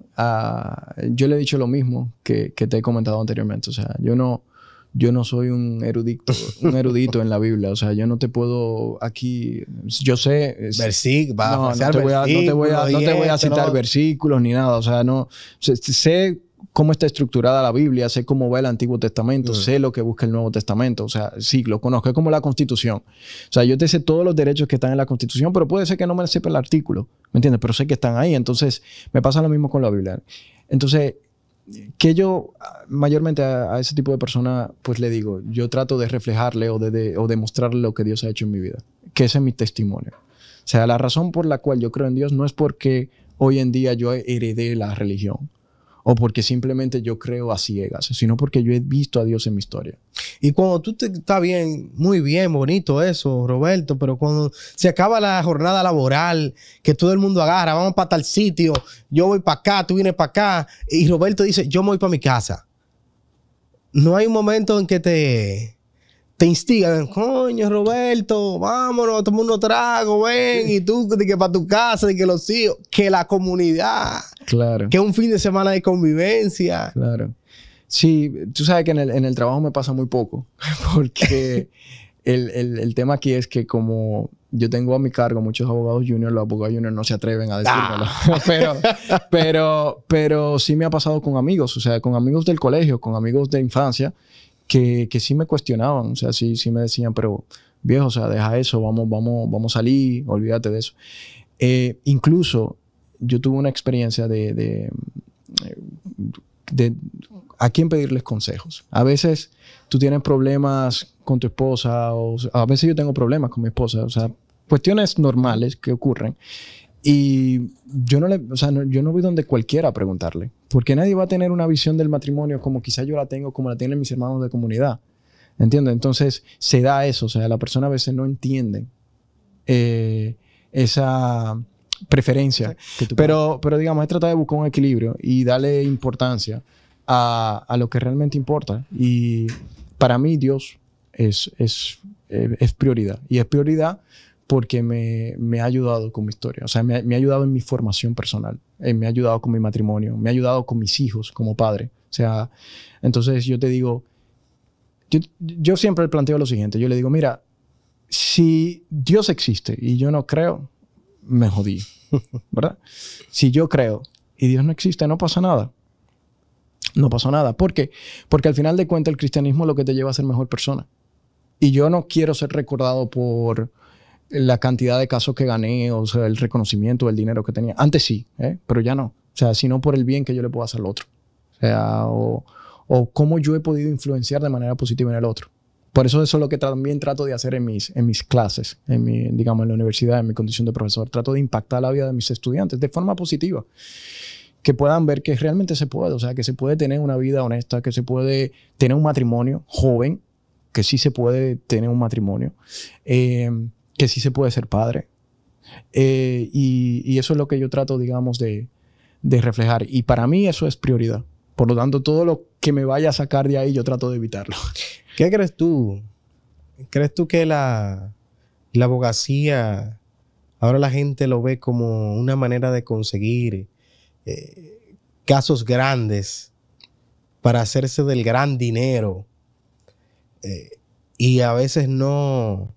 yo le he dicho lo mismo que te he comentado anteriormente. O sea, yo no soy un erudito en la Biblia. O sea, yo no te puedo aquí... Yo sé... Versículos. No te voy a citar versículos ni nada. O sea, no... Sé cómo está estructurada la Biblia, sé cómo va el Antiguo Testamento, sé lo que busca el Nuevo Testamento. O sea, sí, lo conozco. Es como la Constitución. O sea, yo te sé todos los derechos que están en la Constitución, pero puede ser que no me sepa el artículo. ¿Me entiendes? Pero sé que están ahí. Entonces, me pasa lo mismo con la Biblia. Entonces... que yo mayormente a ese tipo de persona pues le digo, yo trato de reflejarle o de mostrarle lo que Dios ha hecho en mi vida, que ese es mi testimonio. O sea, la razón por la cual yo creo en Dios no es porque hoy en día yo heredé la religión o porque simplemente yo creo a ciegas, sino porque yo he visto a Dios en mi historia. Y cuando tú estás bien, muy bien, bonito eso, Roberto, pero cuando se acaba la jornada laboral, que todo el mundo agarra, vamos para tal sitio, yo voy para acá, tú vienes para acá, y Roberto dice, yo me voy para mi casa. No hay un momento en que te instigan, coño, Roberto, vámonos, toma unos tragos, ven, y tú, de que para tu casa, de que los hijos, que la comunidad, claro, que un fin de semana de convivencia. Claro. Sí, tú sabes que en el trabajo me pasa muy poco, porque el tema aquí es que como yo tengo a mi cargo muchos abogados juniors, los abogados juniors no se atreven a decírmelo. Pero sí me ha pasado con amigos, o sea, con amigos del colegio, con amigos de infancia, que sí me cuestionaban, o sea, sí me decían, pero viejo, o sea, deja eso, vamos a salir, olvídate de eso. Incluso yo tuve una experiencia de a quién pedirles consejos. A veces tú tienes problemas con tu esposa, o a veces yo tengo problemas con mi esposa, o sea, cuestiones normales que ocurren. Y yo no voy donde cualquiera a preguntarle, porque nadie va a tener una visión del matrimonio como quizá yo la tengo, como la tienen mis hermanos de comunidad. ¿Entiendes? Entonces se da eso, o sea, la persona a veces no entiende esa preferencia. Pero digamos, he tratado de buscar un equilibrio y darle importancia a lo que realmente importa. Y para mí Dios es prioridad. Y es prioridad porque me ha ayudado con mi historia. O sea, me ha ayudado en mi formación personal. Me ha ayudado con mi matrimonio. Me ha ayudado con mis hijos como padre. O sea, entonces yo te digo, yo siempre le planteo lo siguiente. Yo le digo, mira, si Dios existe y yo no creo, me jodí, ¿verdad? Si yo creo y Dios no existe, no pasa nada. No pasó nada. ¿Por qué? Porque al final de cuentas el cristianismo es lo que te lleva a ser mejor persona. Y yo no quiero ser recordado por la cantidad de casos que gané, o sea, el reconocimiento, el dinero que tenía. Antes sí, pero ya no. O sea, sino por el bien que yo le puedo hacer al otro. O sea, o cómo yo he podido influenciar de manera positiva en el otro. Por eso es lo que también trato de hacer en mis clases, digamos, en la universidad, en mi condición de profesor. Trato de impactar la vida de mis estudiantes de forma positiva. Que puedan ver que realmente se puede. O sea, que se puede tener una vida honesta, que se puede tener un matrimonio joven, que sí se puede tener un matrimonio, que sí se puede ser padre. Y eso es lo que yo trato, digamos, de reflejar. Y para mí eso es prioridad. Por lo tanto, todo lo que me vaya a sacar de ahí, yo trato de evitarlo. ¿Qué crees tú? ¿Crees tú que la abogacía, ahora la gente lo ve como una manera de conseguir casos grandes para hacerse del gran dinero y a veces no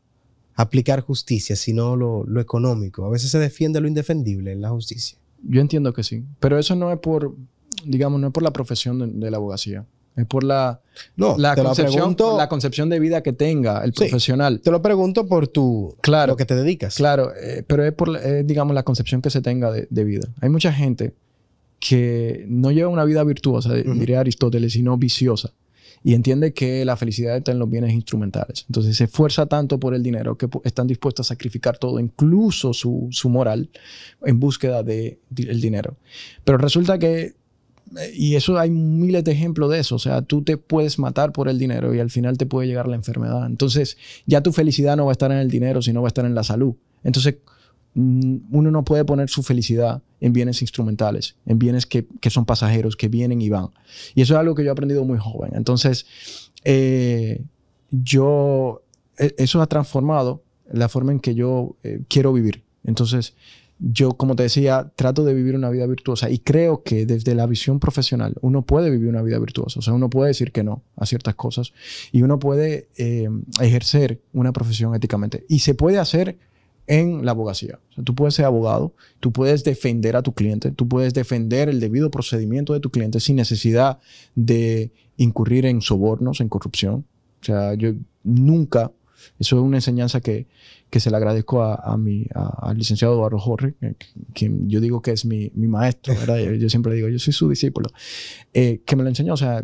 aplicar justicia, sino lo económico? A veces se defiende lo indefendible en la justicia. Yo entiendo que sí, pero eso no es por, digamos, no es por la profesión de la abogacía. Es por la concepción de vida que tenga el profesional. Te lo pregunto por lo que te dedicas. Claro, pero es por, digamos, la concepción que se tenga de vida. Hay mucha gente que no lleva una vida virtuosa, diría Aristóteles, sino viciosa. y entiende que la felicidad está en los bienes instrumentales. Entonces se esfuerza tanto por el dinero que están dispuestos a sacrificar todo, incluso su moral, en búsqueda del dinero. Pero resulta que, y eso hay miles de ejemplos de eso, o sea, tú te puedes matar por el dinero y al final te puede llegar la enfermedad. Entonces ya tu felicidad no va a estar en el dinero, sino va a estar en la salud. Entonces uno no puede poner su felicidad en bienes instrumentales, en bienes que son pasajeros, que vienen y van. Y eso es algo que yo he aprendido muy joven. Entonces, eso ha transformado la forma en que yo quiero vivir. Entonces, yo, como te decía, trato de vivir una vida virtuosa y creo que desde la visión profesional uno puede vivir una vida virtuosa. O sea, uno puede decir que no a ciertas cosas y uno puede ejercer una profesión éticamente. Y se puede hacer en la abogacía. O sea, tú puedes ser abogado, tú puedes defender a tu cliente, tú puedes defender el debido procedimiento de tu cliente sin necesidad de incurrir en sobornos, en corrupción. O sea, yo nunca, eso es una enseñanza que se le agradezco al licenciado Eduardo Jorge, quien yo digo que es mi maestro, ¿verdad? Yo siempre digo, yo soy su discípulo, que me lo enseñó. O sea,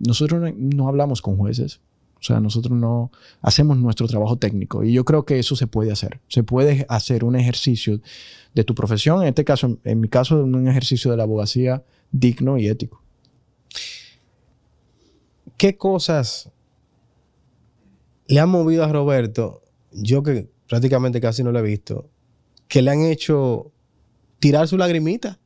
nosotros no hablamos con jueces. O sea, nosotros no hacemos nuestro trabajo técnico y yo creo que eso se puede hacer. Se puede hacer un ejercicio de tu profesión, en este caso, en mi caso, un ejercicio de la abogacía digno y ético. ¿Qué cosas le han movido a Roberto, yo que prácticamente casi no lo he visto, que le han hecho tirar su lagrimita?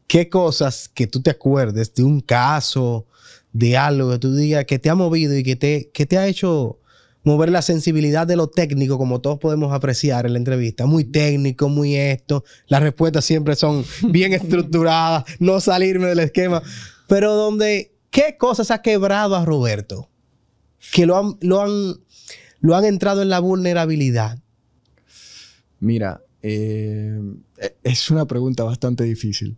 ¿Qué cosas que tú te acuerdes de un caso, de algo que tú digas que te ha movido y que te ha hecho mover la sensibilidad de lo técnico, como todos podemos apreciar en la entrevista? Muy técnico, muy esto. Las respuestas siempre son bien estructuradas, no salirme del esquema. Pero ¿qué cosas ha quebrado a Roberto? Que lo han entrado en la vulnerabilidad. Mira, es una pregunta bastante difícil.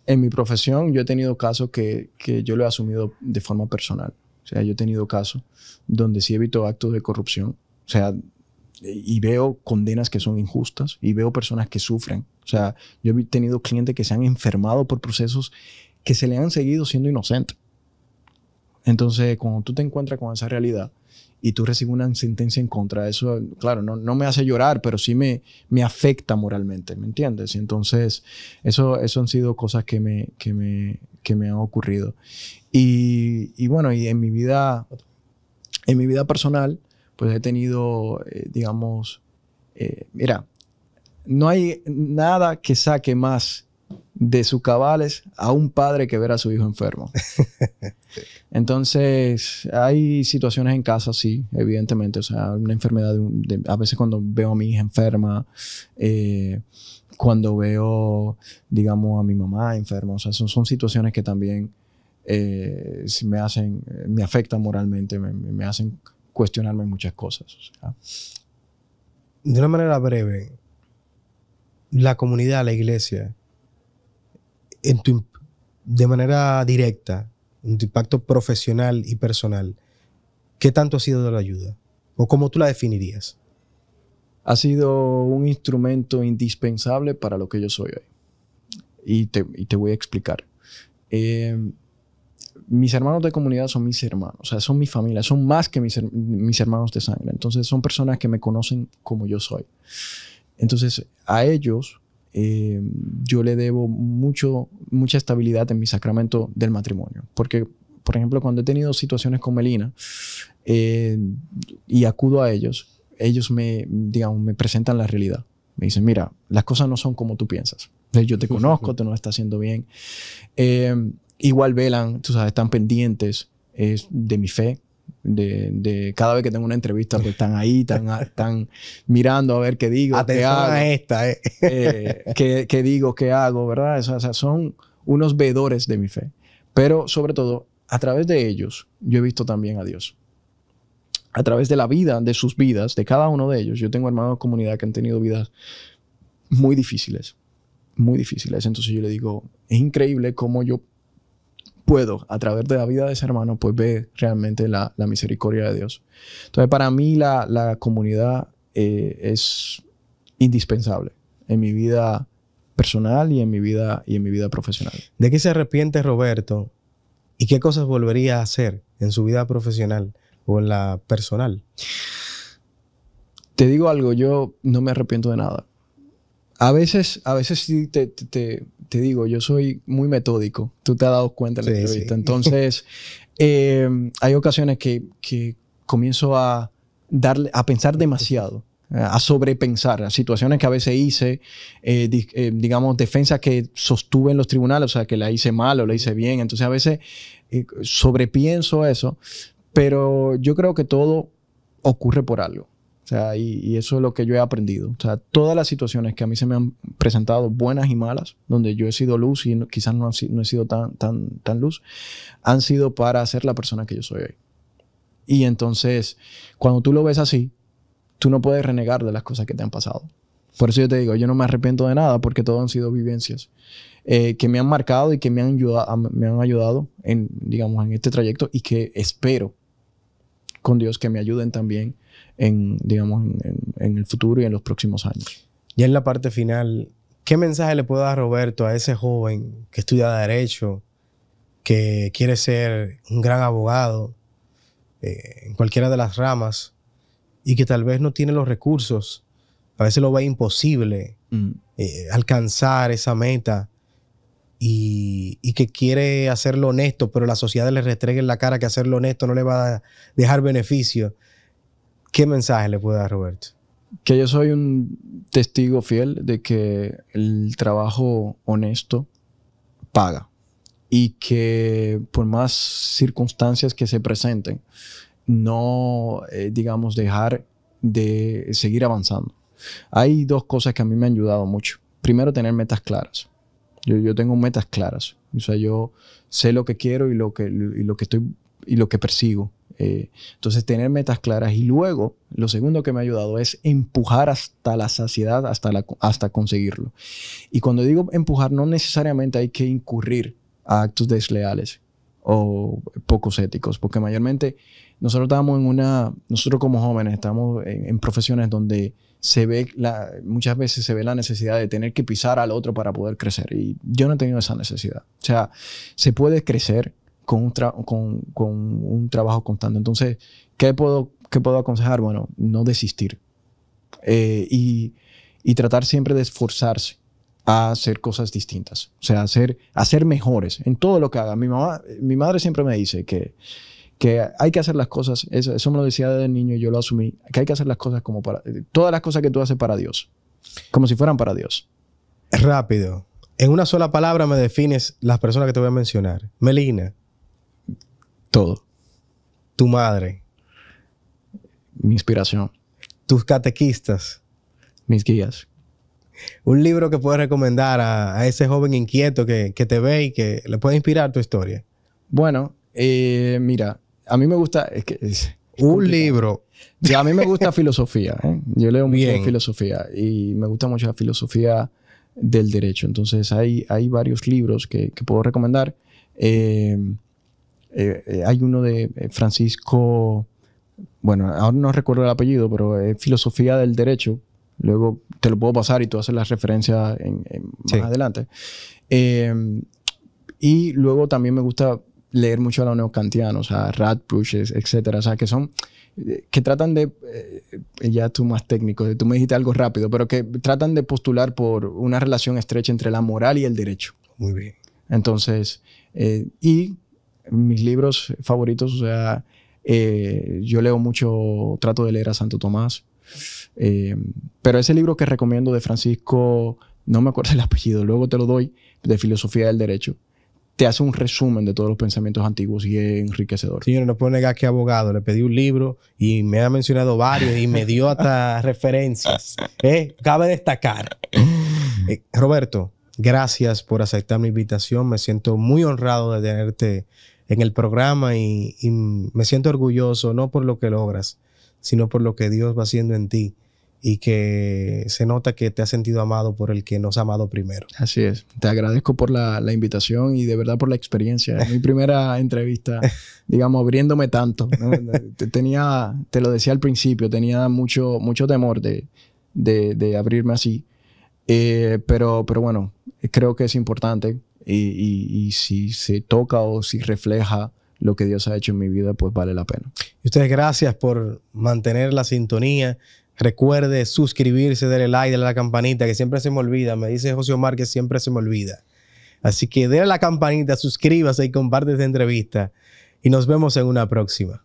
En mi profesión yo he tenido casos que yo lo he asumido de forma personal. O sea, yo he tenido casos donde sí he visto actos de corrupción. O sea, y veo condenas que son injustas y veo personas que sufren. O sea, yo he tenido clientes que se han enfermado por procesos que se le han seguido siendo inocentes. Entonces, cuando tú te encuentras con esa realidad y tú recibes una sentencia en contra, eso, claro, no me hace llorar, pero sí me afecta moralmente, ¿me entiendes? Y entonces, eso han sido cosas que me han ocurrido. Y bueno, y en mi vida personal, pues he tenido, digamos, mira, no hay nada que saque más de sus cabales a un padre que ver a su hijo enfermo. Entonces, hay situaciones en casa, sí, evidentemente. O sea, una enfermedad, a veces cuando veo a mi hija enferma, cuando veo, digamos, a mi mamá enferma. O sea, son situaciones que también me afectan moralmente, me hacen cuestionarme muchas cosas. O sea. De una manera breve, la comunidad, la iglesia, de manera directa, en tu impacto profesional y personal, ¿qué tanto ha sido de la ayuda? ¿O cómo tú la definirías? Ha sido un instrumento indispensable para lo que yo soy hoy. Y te voy a explicar. Mis hermanos de comunidad son mis hermanos. O sea, son mi familia. Son más que mis hermanos de sangre. Entonces, son personas que me conocen como yo soy. Entonces, a ellos yo le debo mucha estabilidad en mi sacramento del matrimonio. Porque, por ejemplo, cuando he tenido situaciones con Melina y acudo a ellos me presentan la realidad. Me dicen, mira, las cosas no son como tú piensas. Yo te conozco, tú no lo estás haciendo bien. Igual velan, tú sabes, están pendientes de mi fe. De cada vez que tengo una entrevista, pues están ahí, están mirando a ver qué digo, qué hago. Qué digo, qué hago, ¿verdad? O sea, son unos veedores de mi fe. Pero sobre todo, a través de ellos, yo he visto también a Dios. A través de la vida, de sus vidas, de cada uno de ellos. Yo tengo hermanos de comunidad que han tenido vidas muy difíciles. Muy difíciles. Entonces yo le digo, es increíble cómo yo puedo, a través de la vida de ese hermano, pues ver realmente la misericordia de Dios. Entonces, para mí la comunidad es indispensable en mi vida personal y en mi vida profesional. ¿De qué se arrepiente Roberto ¿Y qué cosas volvería a hacer en su vida profesional o en la personal? Te digo algo, yo no me arrepiento de nada. A veces sí te digo, yo soy muy metódico. Tú te has dado cuenta en la entrevista. Sí. Entonces, hay ocasiones que comienzo a pensar demasiado, a sobrepensar, a situaciones que a veces hice, digamos, defensas que sostuve en los tribunales, o sea, que la hice mal o la hice bien. Entonces, a veces sobrepienso eso, pero yo creo que todo ocurre por algo. O sea, y eso es lo que yo he aprendido. O sea, todas las situaciones que a mí se me han presentado, buenas y malas, donde yo he sido luz y quizás no he sido tan luz, han sido para ser la persona que yo soy hoy. Y entonces, cuando tú lo ves así, tú no puedes renegar de las cosas que te han pasado. Por eso yo te digo, yo no me arrepiento de nada porque todo han sido vivencias que me han marcado y que me han ayudado en, digamos, en este trayecto y que espero con Dios que me ayuden también digamos, en el futuro y en los próximos años. Ya en la parte final, ¿qué mensaje le puedo dar, Roberto, a ese joven que estudia Derecho, que quiere ser un gran abogado en cualquiera de las ramas y que tal vez no tiene los recursos? A veces lo ve imposible alcanzar esa meta y que quiere hacerlo honesto, pero la sociedad le restregue en la cara que hacerlo honesto no le va a dejar beneficio. ¿Qué mensaje le puede dar, Roberto? Que yo soy un testigo fiel de que el trabajo honesto paga y que por más circunstancias que se presenten, no, digamos, dejar de seguir avanzando. Hay dos cosas que a mí me han ayudado mucho. Primero, tener metas claras. Yo tengo metas claras. O sea, yo sé lo que quiero y lo que persigo. Entonces, tener metas claras. Y luego, lo segundo que me ha ayudado es empujar hasta la saciedad, hasta conseguirlo. Y cuando digo empujar, no necesariamente hay que incurrir a actos desleales o pocos éticos, porque mayormente nosotros como jóvenes estamos en profesiones donde muchas veces se ve la necesidad de tener que pisar al otro para poder crecer. Y yo no he tenido esa necesidad. O sea, se puede crecer con un trabajo constante. Entonces, ¿qué puedo aconsejar? Bueno, no desistir. Y tratar siempre de esforzarse a hacer cosas distintas. O sea, hacer mejores en todo lo que haga. Mi madre siempre me dice que hay que hacer las cosas, eso me lo decía desde niño y yo lo asumí, que hay que hacer las cosas como todas las cosas que tú haces para Dios, como si fueran para Dios. Rápido. En una sola palabra me defines las personas que te voy a mencionar. Melina. Todo. Tu madre. Mi inspiración. Tus catequistas. Mis guías. Un libro que puedes recomendar a ese joven inquieto que te ve y que le puede inspirar tu historia. Bueno, mira, a mí me gusta... Un libro. Ya, a mí me gusta filosofía. Yo leo mucho de filosofía y me gusta mucho la filosofía del derecho. Entonces, hay varios libros que puedo recomendar. Hay uno de Francisco... Bueno, ahora no recuerdo el apellido, pero es Filosofía del Derecho. Luego te lo puedo pasar y tú haces las referencias más adelante. Y luego también me gusta leer mucho a los neocantianos, a Radbruch, etcétera. O sea, que tratan de... ya tú más técnico, tú me dijiste algo rápido, pero que tratan de postular por una relación estrecha entre la moral y el derecho. Muy bien. Entonces, y mis libros favoritos, o sea, yo leo mucho, trato de leer a Santo Tomás. Pero ese libro que recomiendo de Francisco, no me acuerdo el apellido, luego te lo doy, de Filosofía del Derecho, te hace un resumen de todos los pensamientos antiguos y es enriquecedor. Señor, no puedo negar que abogado, le pedí un libro y me ha mencionado varios y me dio hasta referencias. Cabe destacar. Roberto, gracias por aceptar mi invitación. Me siento muy honrado de tenerte en el programa y me siento orgulloso, no por lo que logras, sino por lo que Dios va haciendo en ti y que se nota que te has sentido amado por el que nos ha amado primero. Así es. Te agradezco por la invitación y de verdad por la experiencia. Es mi primera entrevista, digamos, abriéndome tanto, ¿no? Te lo decía al principio, tenía mucho temor de abrirme así. Pero bueno, creo que es importante y si se toca o si refleja lo que Dios ha hecho en mi vida, pues vale la pena. Y ustedes, gracias por mantener la sintonía. Recuerde suscribirse, darle like, darle a la campanita, que siempre se me olvida. Me dice José Omar que siempre se me olvida. Así que denle a la campanita, suscríbase y comparte esta entrevista. Y nos vemos en una próxima.